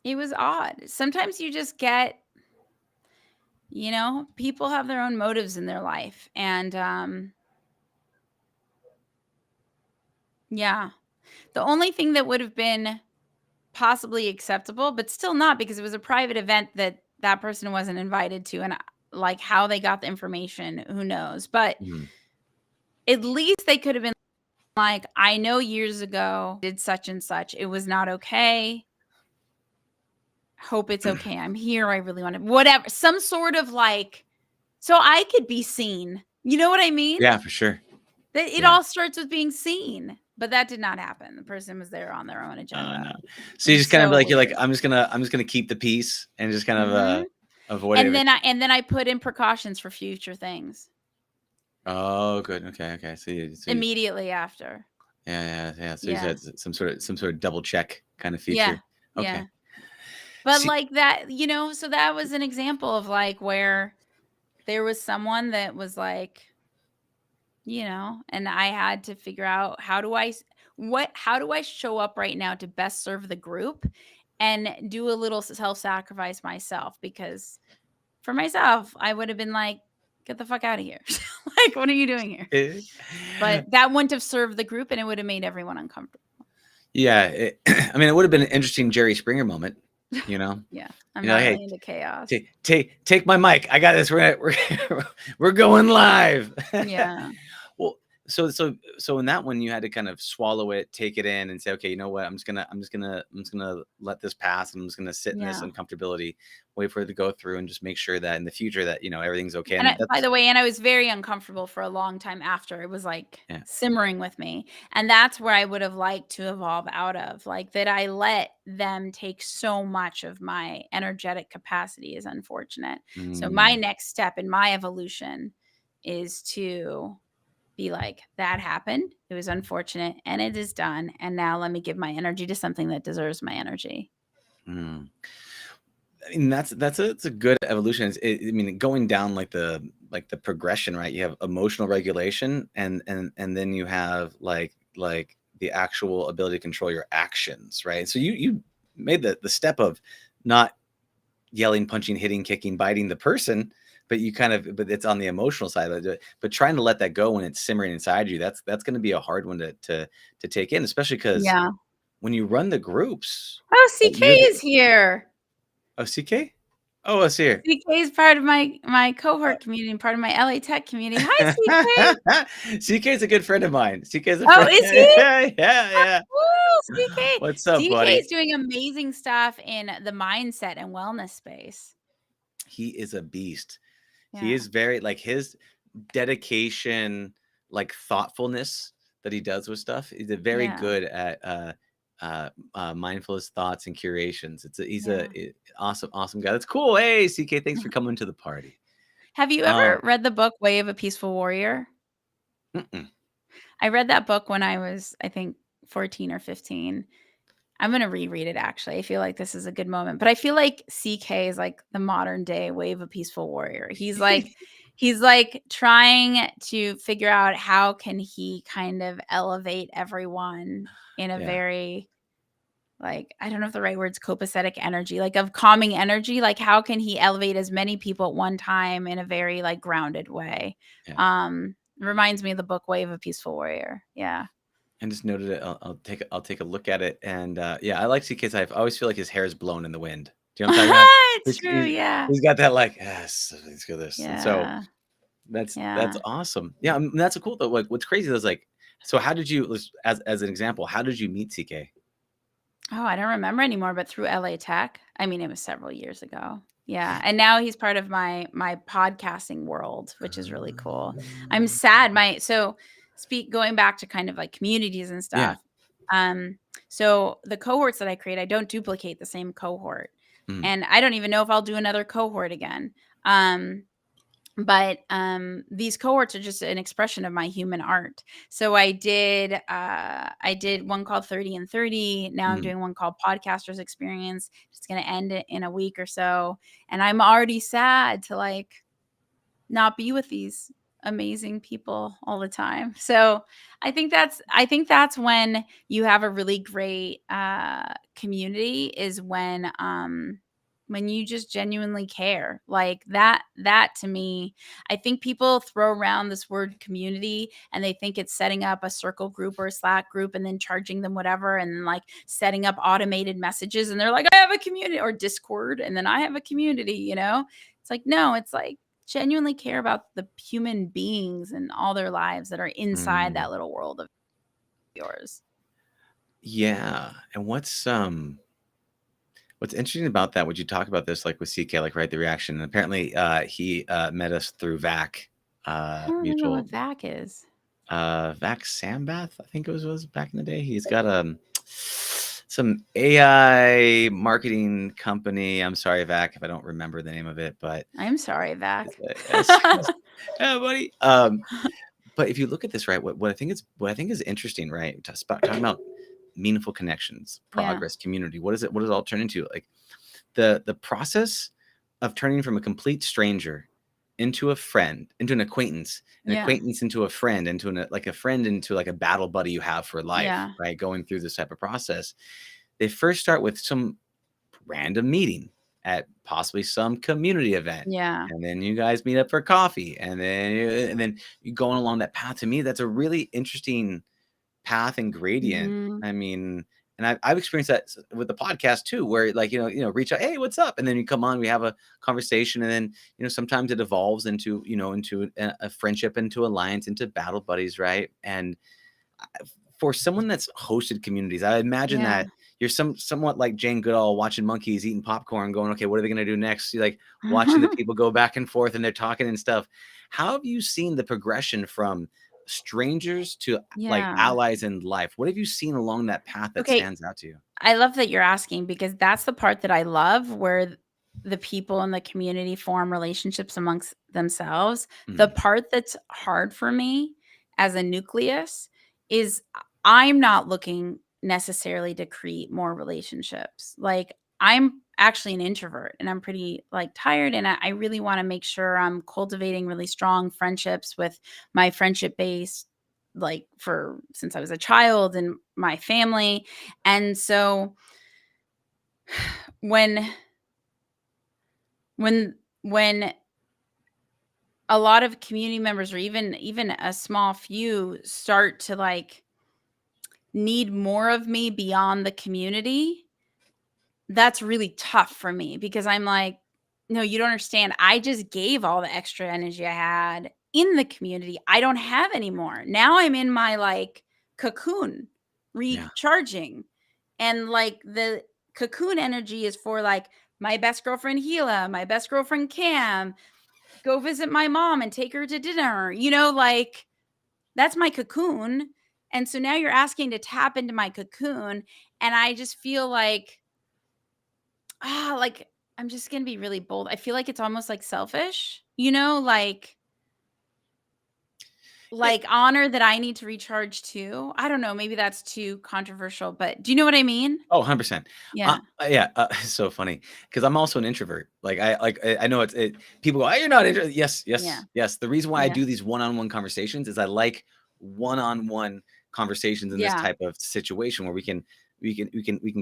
It was odd. Sometimes you just get, people have their own motives in their life. And yeah, the only thing that would have been possibly acceptable, but still not, because it was a private event that person wasn't invited to, and like how they got the information, who knows? But at least they could have been like, I know years ago did such and such. It was not okay. Hope it's okay. I'm here. I really want to, whatever, some sort of like, so I could be seen. You know what I mean? Yeah, for sure. That it Yeah. all starts with being seen, but that did not happen. The person was there on their own Oh agenda. no. So you just kind of So like, you're like, weird. I'm just gonna keep the peace and just kind of avoid And everything. then I put in precautions for future things Oh, good. Okay. So you immediately after. yeah. So you Yeah. had some sort of double check kind of Yeah. feature. Yeah. Okay. But See, like that, so that was an example of like where there was someone that was like, and I had to figure out how do I show up right now to best serve the group and do a little self-sacrifice myself, because for myself, I would have been like, get the fuck out of here. Like, what are you doing here? eh, But that wouldn't have served the group and it would have made everyone uncomfortable. yeah. I mean, it would have been an interesting Jerry Springer moment, you know. Yeah. I'm You know, not hey, really into chaos. take my mic. I got this. We're going live. Yeah. Well, so in that one, you had to kind of swallow it, take it in, and say, okay, you know what? I'm just gonna let this pass, and I'm just gonna sit in this Yeah. uncomfortability, wait for it to go through, and just make sure that in the future that everything's okay. And And by that's the way, I was very uncomfortable for a long time after. It was like yeah. simmering with me. And that's where I would have liked to evolve out of. Like, that I let them take so much of my energetic capacity is unfortunate. So my Mm, next step in my evolution is to be like, that happened. It was unfortunate and it is done. And now let me give my energy to something that deserves my energy. mm. I mean, it's a good evolution. I mean, going down like the progression, right? You have emotional regulation, and then you have like the actual ability to control your actions, right? So you made the step of not yelling, punching, hitting, kicking, biting the person, but but it's on the emotional side of it. But trying to let that go when it's simmering inside you, that's going to be a hard one to take in, especially because Yeah. when you run the groups, Oh, like, CK is here. oh, CK. Oh, it's here. CK is part of my cohort community and part of my LA Tech community. Hi, CK. CK is a good friend of mine. CK is a Oh, friend. is he? Yeah. Cool, CK. What's up, CK buddy? is doing amazing stuff in the mindset and wellness space. He is a beast. He Yeah. is very like his dedication, like thoughtfulness that he does with stuff. He's a very Yeah. good at mindfulness thoughts and curations. He's Yeah. a awesome guy. That's cool. Hey, CK, thanks for coming to the party. Have you ever read the book Way of a Peaceful Warrior? Mm-mm. I read that book when I was, I think, 14 or 15. I'm going to reread it, actually. I feel like this is a good moment. But I feel like CK is like the modern day Way of a Peaceful Warrior. He's like trying to figure out how can he kind of elevate everyone in a Yeah. very, like, I don't know if the right word's copacetic energy, like of calming energy. Like, how can he elevate as many people at one time in a very like grounded way? Yeah. Reminds me of the book Way of a Peaceful Warrior. Yeah. I just noted it. I'll take a look at it. And yeah, I like CK's. I always feel like his hair is blown in the wind. Do you know what I'm talking about? It's true. Yeah. He's got that like, yes, let's go this. And so Yeah. that's Yeah. awesome. Yeah, that's a cool though. Like, what's crazy is like, so how did you, as an example, how did you meet CK? Oh, I don't remember anymore, but through LA Tech. I mean, it was several years ago. Yeah. And now he's part of my podcasting world, which is really cool. I'm sad. Going back to kind of like communities and Yeah. stuff. So the cohorts that I create, I don't duplicate the same cohort. Mm. And I don't even know if I'll do another cohort again. But these cohorts are just an expression of my human art. So I did one called 30 and 30. Now I'm doing one called Podcasters Experience. It's going to end in a week or so. And I'm already sad to like not be with these amazing people all the time. So I think that's when you have a really great community, is when you just genuinely care. Like that to me, I think people throw around this word community and they think it's setting up a circle group or a Slack group and then charging them whatever, and then like setting up automated messages and they're like, I have a community, or Discord, and then I have a community, It's like, no, it's like genuinely care about the human beings and all their lives that are inside that little world of. yours. Yeah. And what's interesting about that, would you talk about this like with CK, like right, the reaction? And apparently he met us through VAC, I don't even know mutual what VAC is. Vac Sambath, I think it was back in the day. He's got some AI marketing company. I'm sorry, Vac, if I don't remember the name of it, but I'm sorry, VAC. yeah, buddy. But if you look at this, right, what I think is interesting, right? Talking about meaningful connections, Yeah. progress, community. What does it all turn into? Like the process of turning from a complete stranger into a friend, into an acquaintance, an Yeah. acquaintance into a friend, into a friend into like a battle buddy you have for life, Yeah. right? Going through this type of process. They first start with some random meeting at possibly some community event. Yeah. And then you guys meet up for coffee, and then you going along that path. To me, that's a really interesting path and gradient. Mhm. I mean, and I've experienced that with the podcast too, where like, reach out, hey, what's up? And then you come on, we have a conversation. And then, sometimes it evolves into, into a friendship, into alliance, into battle buddies. Right. And for someone that's hosted communities, I imagine Yeah. that you're somewhat like Jane Goodall watching monkeys eating popcorn, going, okay, what are they going to do next? You're like watching the people go back and forth and they're talking and stuff. How have you seen the progression from strangers to like Yeah. allies in life? What have you seen along that path that Okay. stands out to you? I love that you're asking, because that's the part that I love, where the people in the community form relationships amongst themselves. The Mhm. part that's hard for me as a nucleus is I'm not looking necessarily to create more relationships. Like, I'm actually an introvert and I'm pretty like tired, and I really want to make sure I'm cultivating really strong friendships with my friendship base, like for since I was a child and my family. And so when when a lot of community members, or even a small few, start to like need more of me beyond the community, that's really tough for me, because I'm like, no, you don't understand. I just gave all the extra energy I had in the community. I don't have anymore. Now I'm in my like cocoon Yeah. recharging. And like the cocoon energy is for like my best girlfriend Gila, my best girlfriend Cam, go visit my mom and take her to dinner. Like that's my cocoon. And so now you're asking to tap into my cocoon, and I just feel like like I'm just going to be really bold. I feel like it's almost like selfish, Yeah. like honor that I need to recharge too. I don't know, maybe that's too controversial, but do you know what I mean? Oh, 100%. Yeah. Yeah, it's so funny because I'm also an introvert. I know people go, "Oh, you're not introvert." Yes, Yeah. yes, yes. The reason why I Yeah. do these one-on-one conversations is I like one-on-one conversations in this Yeah. type of situation where we can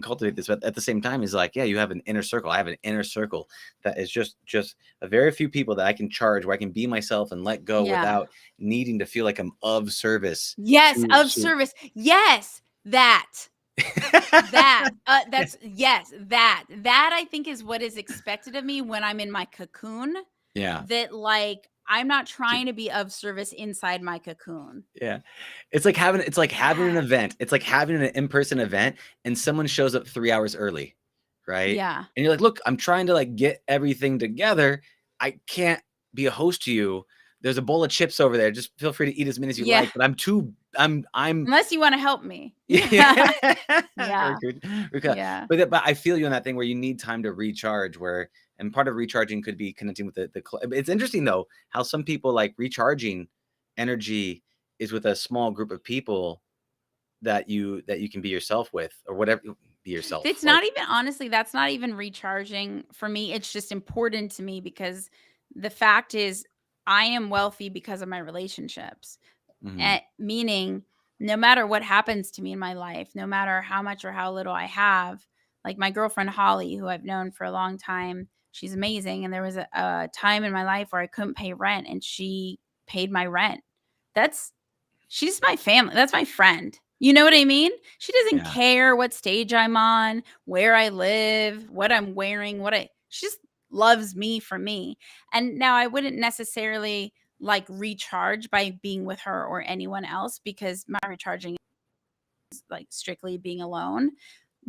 cultivate this. But at the same time, is like, yeah, you have an inner circle. I have an inner circle that is just a very few people that I can charge, where I can be myself and let go Yeah. without needing to feel like I'm of service Yes, to of service. Yes, that I think is what is expected of me when I'm in my cocoon, Yeah. that like I'm not trying to be of service inside my cocoon. Yeah. It's like having an That event. It's like having an in-person event and someone shows up 3 hours early, right? Yeah. And you're like, "Look, I'm trying to like get everything together. I can't be a host to you. There's a bowl of chips over there. Just feel free to eat as many as you Yeah. like, but I'm Unless you wanna help me. yeah. Yeah. Very good. Very good. Yeah. But I feel you on that thing where you need time to recharge, and part of recharging could be connecting with it's interesting though how some people like recharging energy is with a small group of people that you can be yourself with, or whatever. Be yourself, It's like. not even, honestly, that's not even recharging for me. It's just important to me, because the fact is I am wealthy because of my relationships. Mhm. Meaning, no matter what happens to me in my life, no matter how much or how little I have, like my girlfriend Holly, who I've known for a long time, she's amazing. And there was a time in my life where I couldn't pay rent, and she paid my rent. That's She's my family. That's my friend. You know what I mean? She doesn't Yeah. care what stage I'm on, where I live, what I'm wearing, she just loves me for me. And now I wouldn't necessarily like recharge by being with her or anyone else, because my recharging like strictly being alone,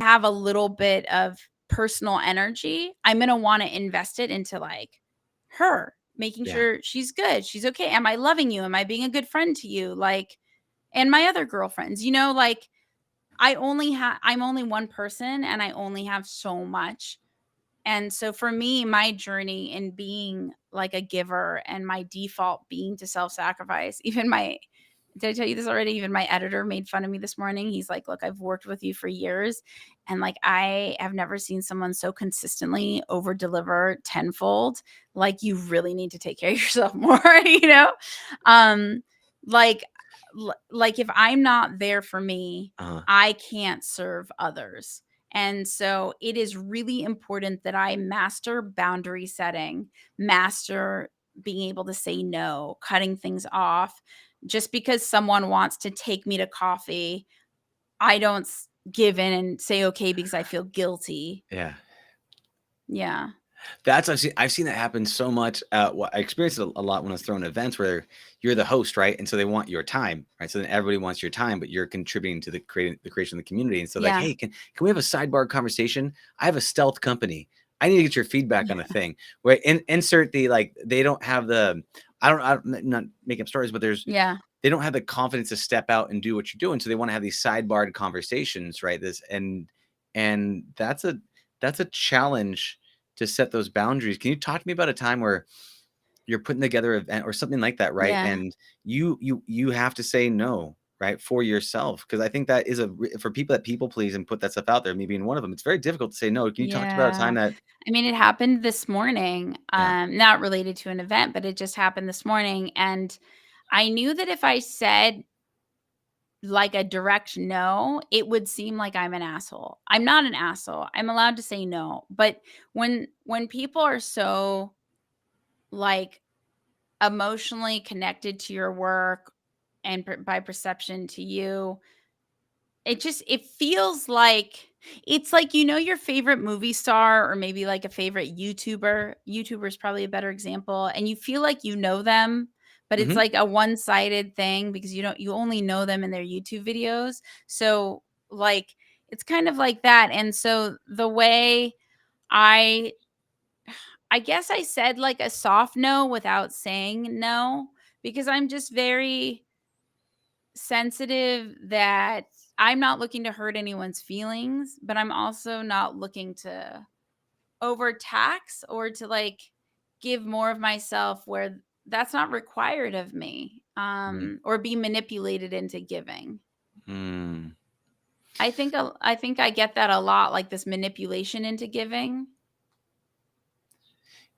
have a little bit of personal energy, I'm going to want to invest it into like her, making sure she's good, she's okay. Am I loving you? Am I being a good friend to you? Like, and my other girlfriends, like I'm only one person and I only have so much. And so for me, my journey in being like a giver and my default being to self-sacrifice, did I tell you this already? Even my editor made fun of me this morning. He's like, look, I've worked with you for years. And like, I have never seen someone so consistently over deliver tenfold. Like, you really need to take care of yourself more, Um, like, like if I'm not there for me, I can't serve others. And so it is really important that I master boundary setting, master being able to say no, cutting things off. Just because someone wants to take me to coffee, I don't give in and say okay because I feel guilty. Yeah. Yeah. I've seen that happen so much. Well, I experienced it a lot when I was throwing events where you're the host, right? And so they want your time, right? So then everybody wants your time, but you're contributing to the creation of the community. And so like, hey, can we have a sidebar conversation? I have a stealth company. I need to get your feedback on a thing. Where insert the like, they don't have the, I'm not making up stories, but they don't have the confidence to step out and do what you're doing. So they want to have these sidebarred conversations, right? And that's a challenge to set those boundaries. Can you talk to me about a time where you're putting together an event or something like that, right? Yeah. And you have to say no, right, for yourself, because I think that is for people that people please and put that stuff out there. Me being one of them, it's very difficult to say no. Can you talk about a time that? I mean, it happened this morning, not related to an event, but it just happened this morning, and I knew that if I said like a direct no, it would seem like I'm an asshole. I'm not an asshole. I'm allowed to say no. But when people are so like emotionally connected to your work and by perception to you, it feels like it's like, your favorite movie star or maybe like a favorite YouTuber is probably a better example. And you feel like you know them, but it's like a one-sided thing because you only know them in their YouTube videos. So like, it's kind of like that. And so the way I guess I said like a soft no without saying no, because I'm just very sensitive that I'm not looking to hurt anyone's feelings, but I'm also not looking to overtax or to like give more of myself where that's not required of me, or be manipulated into giving. I think I get that a lot, like this manipulation into giving.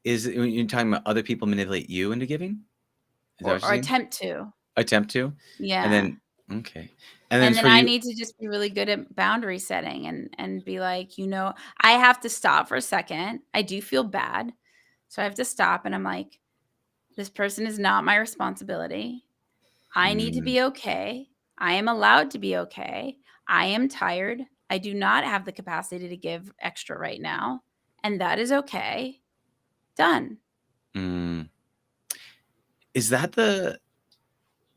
Is it when you're talking about other people manipulate you into giving? Is that what Or you're saying? attempt to. Yeah. And then, okay. And then for I you, need to just be really good at boundary setting and be like, I have to stop for a second. I do feel bad. So I have to stop and I'm like, this person is not my responsibility. I need to be okay. I am allowed to be okay. I am tired. I do not have the capacity to give extra right now. And that is okay. Done. is that the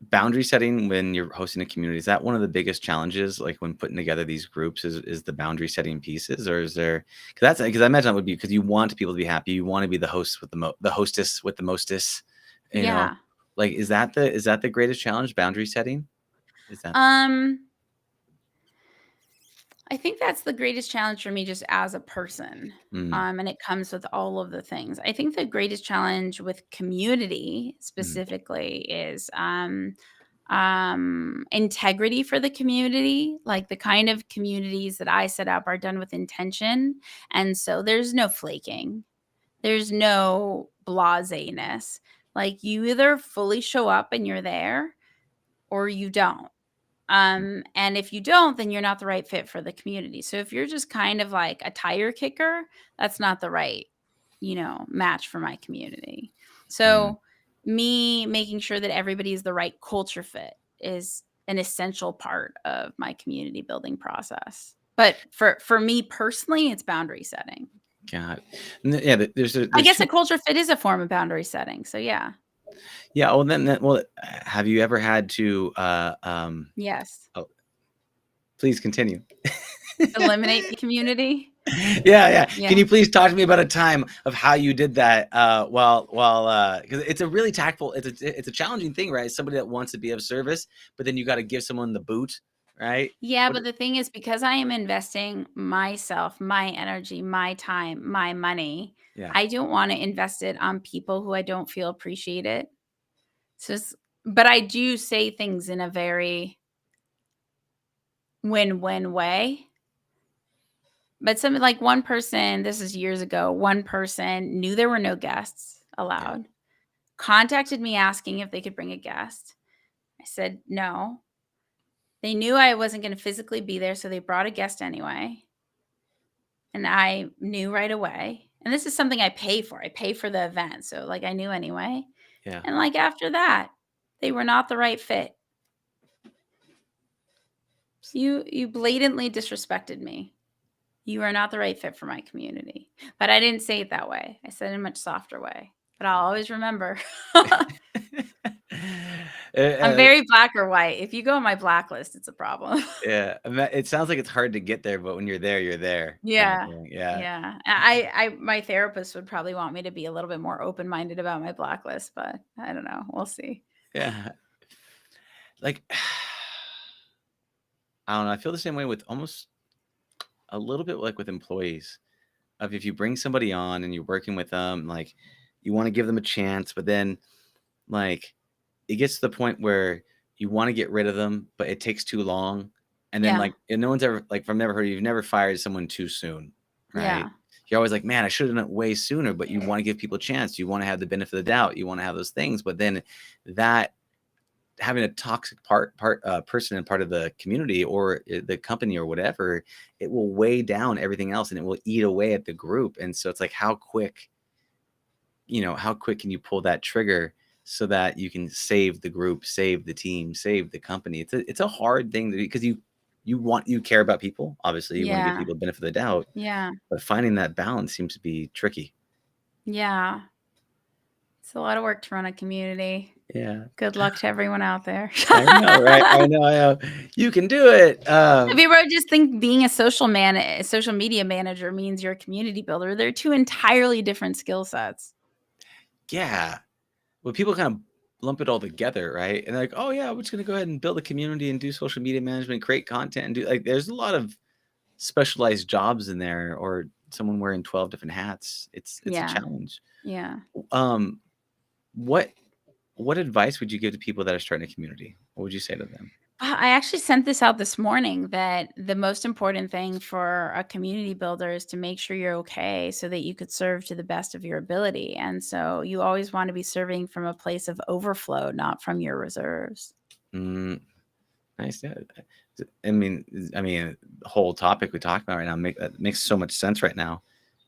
boundary setting when you're hosting a community? Is that one of the biggest challenges, like when putting together these groups, is the boundary setting pieces? Or is there, because I imagine that would be because you want people to be happy. You want to be the host with the hostess with the mostest, Yeah. like, is that the greatest challenge, boundary setting? Is that? I think that's the greatest challenge for me just as a person. And it comes with all of the things. I think the greatest challenge with community specifically is integrity for the community. Like the kind of communities that I set up are done with intention. And so there's no flaking. There's no blaseness. Like you either fully show up and you're there or you don't. And if you don't, then you're not the right fit for the community. So if you're just kind of like a tire kicker, that's not the right, match for my community. So me making sure that everybody is the right culture fit is an essential part of my community building process. But for me personally, it's boundary setting. God. Yeah, I guess a culture fit is a form of boundary setting. So yeah. Yeah. Well, have you ever had to? Yes. Oh, Please continue. Eliminate the community. Yeah. Yeah. Can you please talk to me about a time of how you did that? Because it's a really tactful, it's a challenging thing, right? Somebody that wants to be of service, but then you got to give someone the boot, right? Yeah, What? but the thing is, because I am investing myself, my energy, my time, my money, Yeah. I don't want to invest it on people who I don't feel appreciate it. So, but I do say things in a very win-win way. But something like one person, this is years ago, one person knew there were no guests Yeah. allowed, contacted me asking if they could bring a guest. I said no. They knew I wasn't going to physically be there, so they brought a guest anyway. And I knew right away. And this is something I pay for. I pay for the event. So like I knew anyway. Yeah. And like after that, they were not the right fit. You blatantly disrespected me. You are not the right fit for my community. But I didn't say it that way. I said it in a much softer way. But I'll always remember. I'm very black or white. If you go on my blacklist, it's a problem. Yeah. It sounds like it's hard to get there, but when you're there, you're there. Kind of Yeah. thing. Yeah. Yeah. I my therapist would probably want me to be a little bit more open-minded about my blacklist, but I don't know. We'll see. Yeah. Like, I don't know. I feel the same way with almost a little bit like with employees. Of if you bring somebody on and you're working with them, like you want to give them a chance, but then like it gets to the point where you want to get rid of them, but it takes too long. And then Yeah. like, and no one's ever like, from never heard, you've never fired someone too soon, right? Yeah. You're always like, man, I should have done it way sooner, but you want to give people a chance. You want to have the benefit of the doubt. You want to have those things, but then that having a toxic person and part of the community or the company or whatever, it will weigh down everything else and it will eat away at the group. And so it's like, how quick can you pull that trigger so that you can save the group, save the team, save the company? It's a hard thing to do because you care about people. Obviously, you want to give Yeah. people the benefit of the doubt, Yeah. but finding that balance seems to be tricky. Yeah. It's a lot of work to run a community. Yeah. Good luck to everyone out there. I know, right? I know. You can do it. If you ever just think being a social media manager means you're a community builder, they're two entirely different skill sets. Yeah. Well, people kind of lump it all together, right? And they're like, oh yeah, we're just gonna go ahead and build a community and do social media management, create content, and do like there's a lot of specialized jobs in there, or someone wearing 12 different hats. It's a Yeah. challenge. Yeah. What advice would you give to people that are starting a community? What would you say to them? I actually sent this out this morning that the most important thing for a community builder is to make sure you're okay so that you could serve to the best of your ability. And so you always want to be serving from a place of overflow, not from your reserves. Nice. Yeah. I mean, the whole topic we talked about right now makes so much sense right now.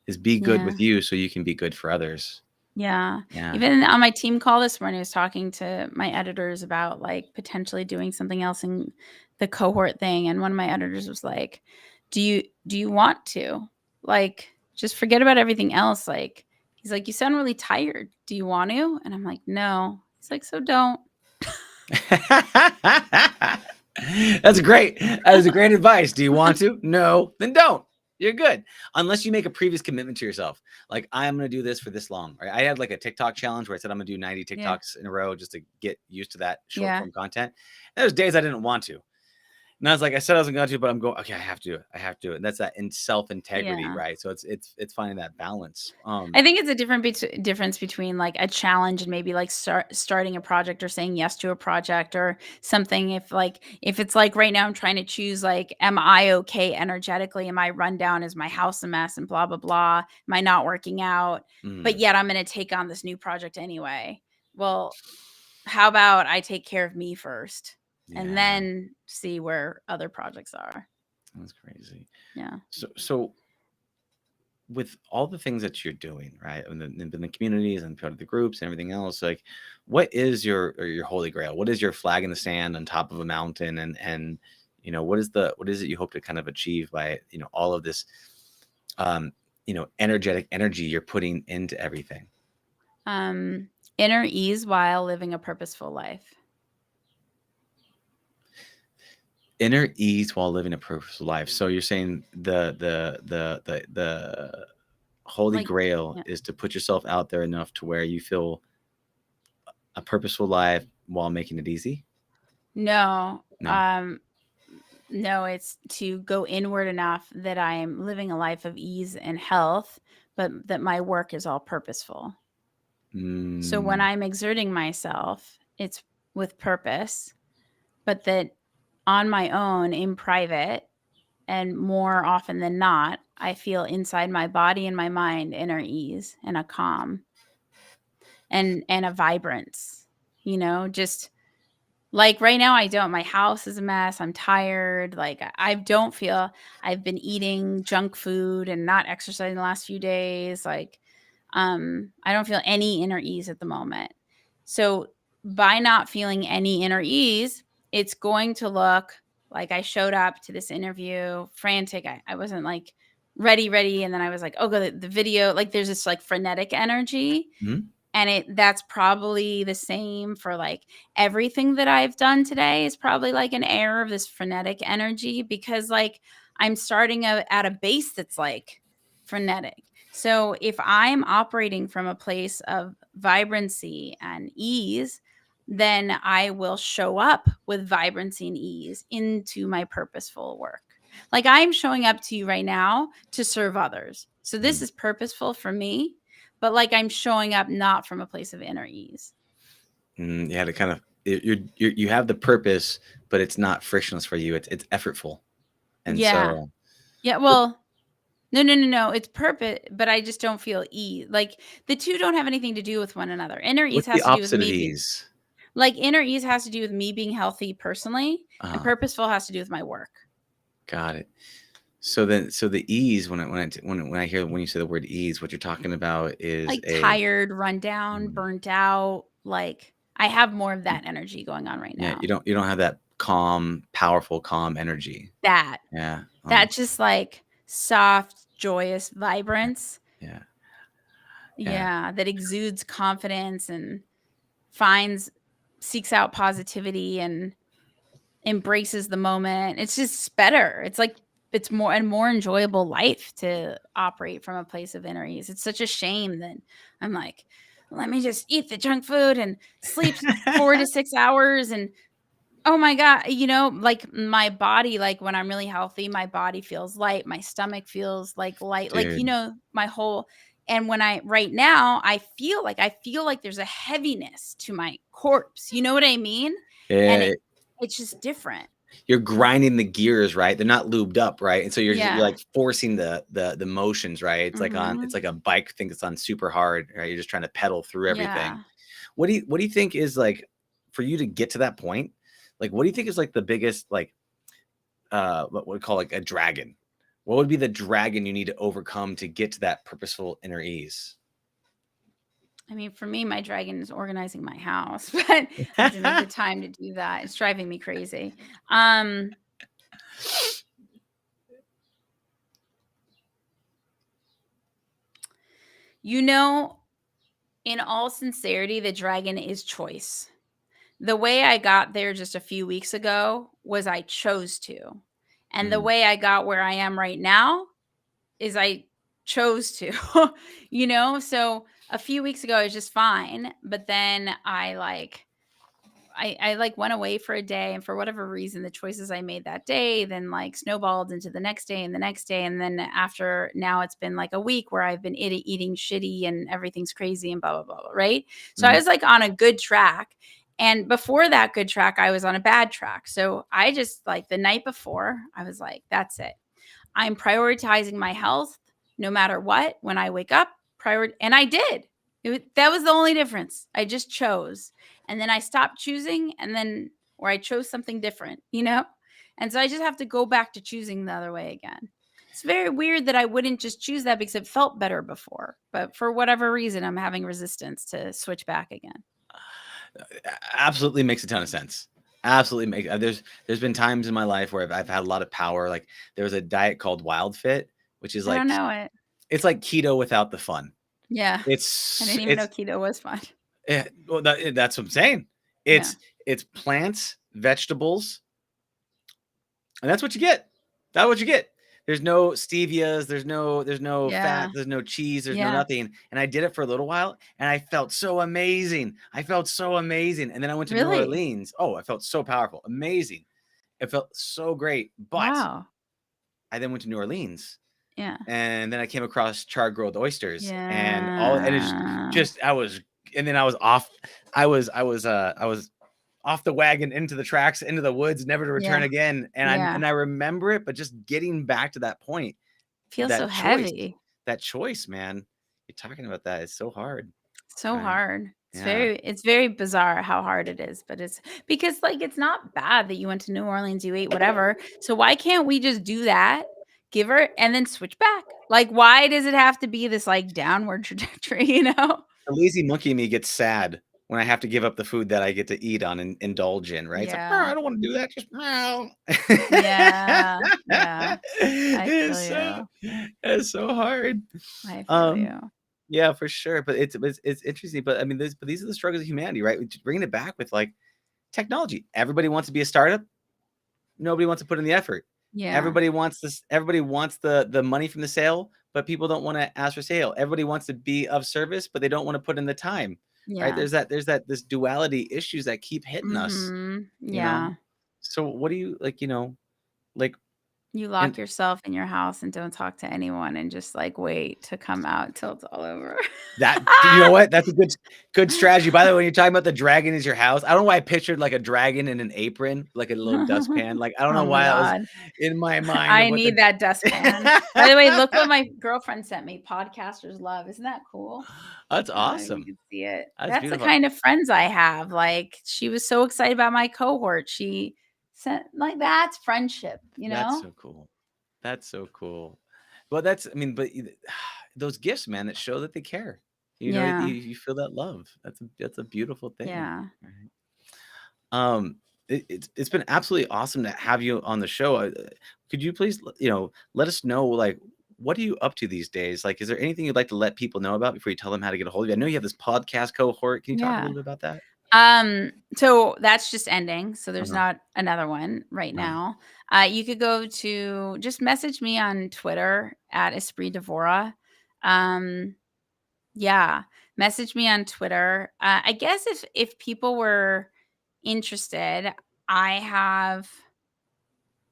Is be good Yeah. with you so you can be good for others. Yeah. Yeah. Even on my team call this morning, I was talking to my editors about like potentially doing something else in the cohort thing. And one of my editors was like, do you want to? Like, just forget about everything else. Like, he's like, you sound really tired. Do you want to? And I'm like, no. He's like, so don't. That's great. That is a great advice. Do you want to? No, then don't. You're good. Unless you make a previous commitment to yourself. Like, I'm going to do this for this long. Right? I had like a TikTok challenge where I said I'm going to do 90 TikToks Yeah. in a row just to get used to that short Yeah. form content. And there's days I didn't want to. And I was like, I said I wasn't going to, but I'm going, okay, I have to do it. I have to do it. And that's that in self-integrity, Yeah. right? So it's finding that balance. I think it's a difference between like a challenge and maybe like starting a project or saying yes to a project or something. If it's like right now I'm trying to choose like, am I okay energetically? Am I run down? Is my house a mess and blah, blah, blah? Am I not working out? But yet I'm going to take on this new project anyway. Well, how about I take care of me first and then see where other projects are? That's crazy. Yeah. So with all the things that you're doing, right, in the communities and part of the groups and everything else, like, what is your holy grail? What is your flag in the sand on top of a mountain? And what is it you hope to kind of achieve by all of this, energetic energy you're putting into everything? Inner ease while living a purposeful life. Inner ease while living a purposeful life. So you're saying the holy Like, grail yeah. is to put yourself out there enough to where you feel a purposeful life while making it easy? No. No. No, it's to go inward enough that I am living a life of ease and health, but that my work is all purposeful. So when Mm, I'm exerting myself, it's with purpose, but that on my own in private, and more often than not, I feel inside my body and my mind inner ease and a calm and a vibrance, just like right now I don't. My house is a mess. I'm tired. Like I don't feel. I've been eating junk food and not exercising the last few days. Like I don't feel any inner ease at the moment. So by not feeling any inner ease, it's going to look like I showed up to this interview frantic. I wasn't like ready. And then I was like, oh, the video, like there's this like frenetic energy. mhm, And that's probably the same for like everything that I've done today is probably like an air of this frenetic energy because like I'm starting at a base that's like frenetic. So if I'm operating from a place of vibrancy and ease, then I will show up with vibrancy and ease into my purposeful work. Like I'm showing up to you right now to serve others. So this mm, is purposeful for me, but like I'm showing up not from a place of inner ease. yeah, to kind of you have the purpose, but it's not frictionless for you. It's effortful, and Yeah. so Yeah. what, Well, no. It's purpose, but I just don't feel ease. Like the two don't have anything to do with one another. Inner ease what's the has to do with opposite of me ease? like inner ease has to do with me being healthy personally, and Uh, purposeful has to do with my work. got it. So the ease when I hear when you say the word ease, what you're talking about is Like a tired, run down, mm, burnt out. Like I have more of that energy going on right yeah, now. you don't have that calm, powerful, calm energy. That Yeah. just like soft, joyous vibrance. Yeah. Yeah. Yeah, that exudes confidence and seeks out positivity and embraces the moment. It's just better. It's like it's more enjoyable life to operate from a place of inner ease. It's such a shame that I'm like, let me just eat the junk food and sleep 4 to 6 hours and oh my god, like my body, like when I'm really healthy, my body feels light, my stomach feels like light, like Dude. my whole and when I right now, I feel like there's a heaviness to my corpse. You know what I mean? And Yeah, it's just different. you're grinding the gears, right? They're not lubed up, right? And so you're Yeah. like forcing the motions, right? It's Mhm. like a bike thing that's on super hard, right? You're just trying to pedal through everything. Yeah. What do you think is like for you to get to that point? Like what do you think is like the biggest like what we call like a dragon? What would be the dragon you need to overcome to get to that purposeful inner ease? I mean, for me, my dragon is organizing my house, but I didn't have the time to do that. It's driving me crazy. Um, you know, in all sincerity, the dragon is choice. The way I got there just a few weeks ago was I chose to. And the Mm, way I got where I am right now is I chose to, So a few weeks ago, I was just fine. But then I like went away for a day, and for whatever reason, the choices I made that day then like snowballed into the next day and the next day. And then after now it's been like a week where I've been eating shitty and everything's crazy and blah, blah, blah. Right. So I mhm. was like on a good track. And before that good track, I was on a bad track. So I just like the night before, I was like, that's it. I'm prioritizing my health no matter what. When I wake up, and I did. That was the only difference. I just chose. And then I stopped choosing or I chose something different. And so I just have to go back to choosing the other way again. It's very weird that I wouldn't just choose that because it felt better before. But for whatever reason, I'm having resistance to switch back again. Absolutely makes a ton of sense. Absolutely make there's been times in my life where I've had a lot of power. Like there was a diet called Wild Fit, which is I like don't know it. it's like keto without the fun. Yeah. I It's didn't even know it's keto was fun. well, that's what I'm saying. Yeah. It's plants, vegetables, And that's what you get. That's what you get. There's no stevias, there's no Yeah. fat, there's no cheese, there's no Yeah. nothing. And I did it for a little while and I felt so amazing. I felt so amazing. And then I went to New Really? Orleans. Oh, I felt so powerful. Amazing. It felt so great. But Wow. I then went to New Orleans Yeah. and then I came across char grilled oysters and it's Yeah. just I was and then I was off. I was off the wagon into the tracks, into the woods, never to return Yeah. again. Yeah. I remember it, but just getting back to that point, Feels so that choice, heavy. man. You're talking about that. It's so hard, So right? hard. Yeah. It's very bizarre how hard it is, but it's because like it's not bad that you went to New Orleans, you ate whatever. So why can't we just do that? Give her and then switch back. Like why does it have to be this like downward trajectory, you know? The lazy monkey in me gets sad when I have to give up the food that I get to eat on and indulge in, right? It's like, "Meow, Yeah. I don't want to do that. Just meow." Yeah. Yeah. I feel It's so you. it's so hard. I feel Um, you. yeah, for sure. But it's interesting. But I mean, these are the struggles of humanity, right? Just bringing it back with like technology. Everybody wants to be a startup. Nobody wants to put in the effort. Yeah. Everybody wants this. Everybody wants the money from the sale, but people don't want to ask for sale. Everybody wants to be of service, but they don't want to put in the time. Right? Yeah. There's this duality issues that keep hitting us. Mhm. You know. Yeah. So what do you like? Like You and lock yourself in your house and don't talk to anyone and just, like, wait to come out till it's all over. that you know what? That's a good strategy. By the way, when you're talking about the dragon is your house, I don't know why I pictured like a dragon in an apron, like a little dustpan. Like I don't know Oh my why that was god. in my mind of I what need the that dustpan. By the way, look what my girlfriend sent me, Podcasters Love. Isn't that cool? That's I don't know if you awesome. can see it. That's That's the beautiful. kind of friends I have. Like, she was so excited about my cohort. She sent like, that's friendship, you That's know? so cool. That's so cool. Well, that's I mean, but those gifts, man, that show that they care. Yeah. You feel that love. That's a beautiful thing. Yeah. Right? It's been absolutely awesome to have you on the show. Could you please, let us know like what are you up to these days? Like, is there anything you'd like to let people know about before you tell them how to get a hold of you? I know you have this podcast cohort. Can you talk a Yeah. little bit about that? So that's just ending. So there's Uh-huh. not another one right Uh-huh. now. You could go to just message me on Twitter at Espree Devora. Yeah, message me on Twitter. I guess if people were interested, I have.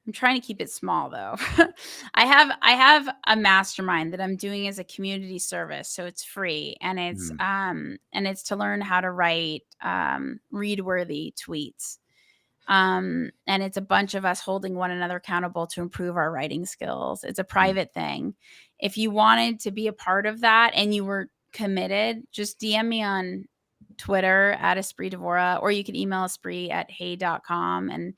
I'm trying to keep it small though. I have a mastermind that I'm doing as a community service, so it's free Mhm. and it's to learn how to write read worthy tweets. And it's a bunch of us holding one another accountable to improve our writing skills. It's a Mm. private thing. If you wanted to be a part of that and you were committed, just DM me on Twitter at Espree Devora, or you can email Espree at hey.com and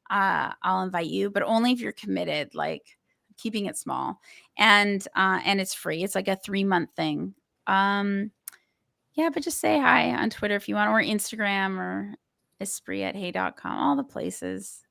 I'll invite you, but only if you're committed, like keeping it small. And it's free. It's like a 3-month thing. Yeah, but just say hi on Twitter if you want, or Instagram or Espree at hey.com, all the places.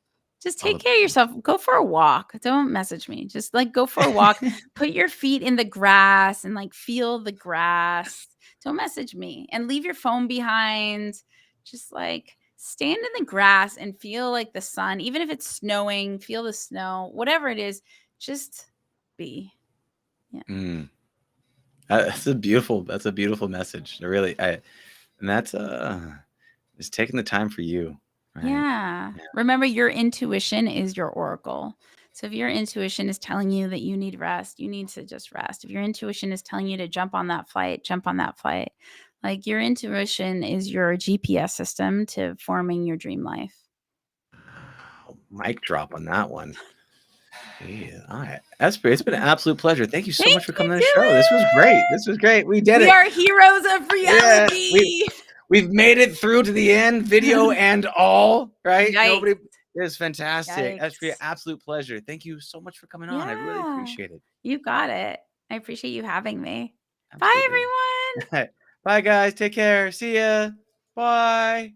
Just All take the care of yourself. Go for a walk. Don't message me. Just like go for a walk. Put your feet in the grass and like feel the grass. Don't message me and leave your phone behind. Just like stand in the grass and feel like the sun, even if it's snowing, feel the snow, whatever it is, just be. Yeah. Mm. That's a beautiful message. And that's is taking the time for you, right? Yeah. Yeah. Remember, your intuition is your oracle. So if your intuition is telling you that you need rest, you need to just rest. If your intuition is telling you to jump on that flight, jump on that flight. Like your intuition is your GPS system to forming your dream life. Mic drop on that one. Yeah. All right. Espree, it's been an absolute pleasure. Thank you so Thank much for you, coming on the show. This was great. Dylan. This was great. We did We it. are heroes of Yeah. reality. We've made it through to the end, video and all, right? Yikes. It was fantastic. Espree, Yikes. absolute pleasure. Thank you so much for coming on. I really Yeah. appreciate it. You got it. I appreciate you having me. Bye, Absolutely. everyone. Bye, guys. Take care. See ya. Bye.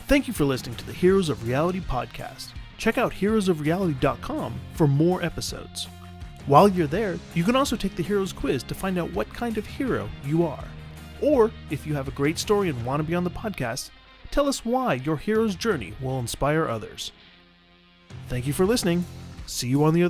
Thank you for listening to the Heroes of Reality podcast. Check out heroesofreality.com for more episodes. While you're there, you can also take the Heroes quiz to find out what kind of hero you are. Or, if you have a great story and want to be on the podcast, tell us why your hero's journey will inspire others. Thank you for listening. See you on the other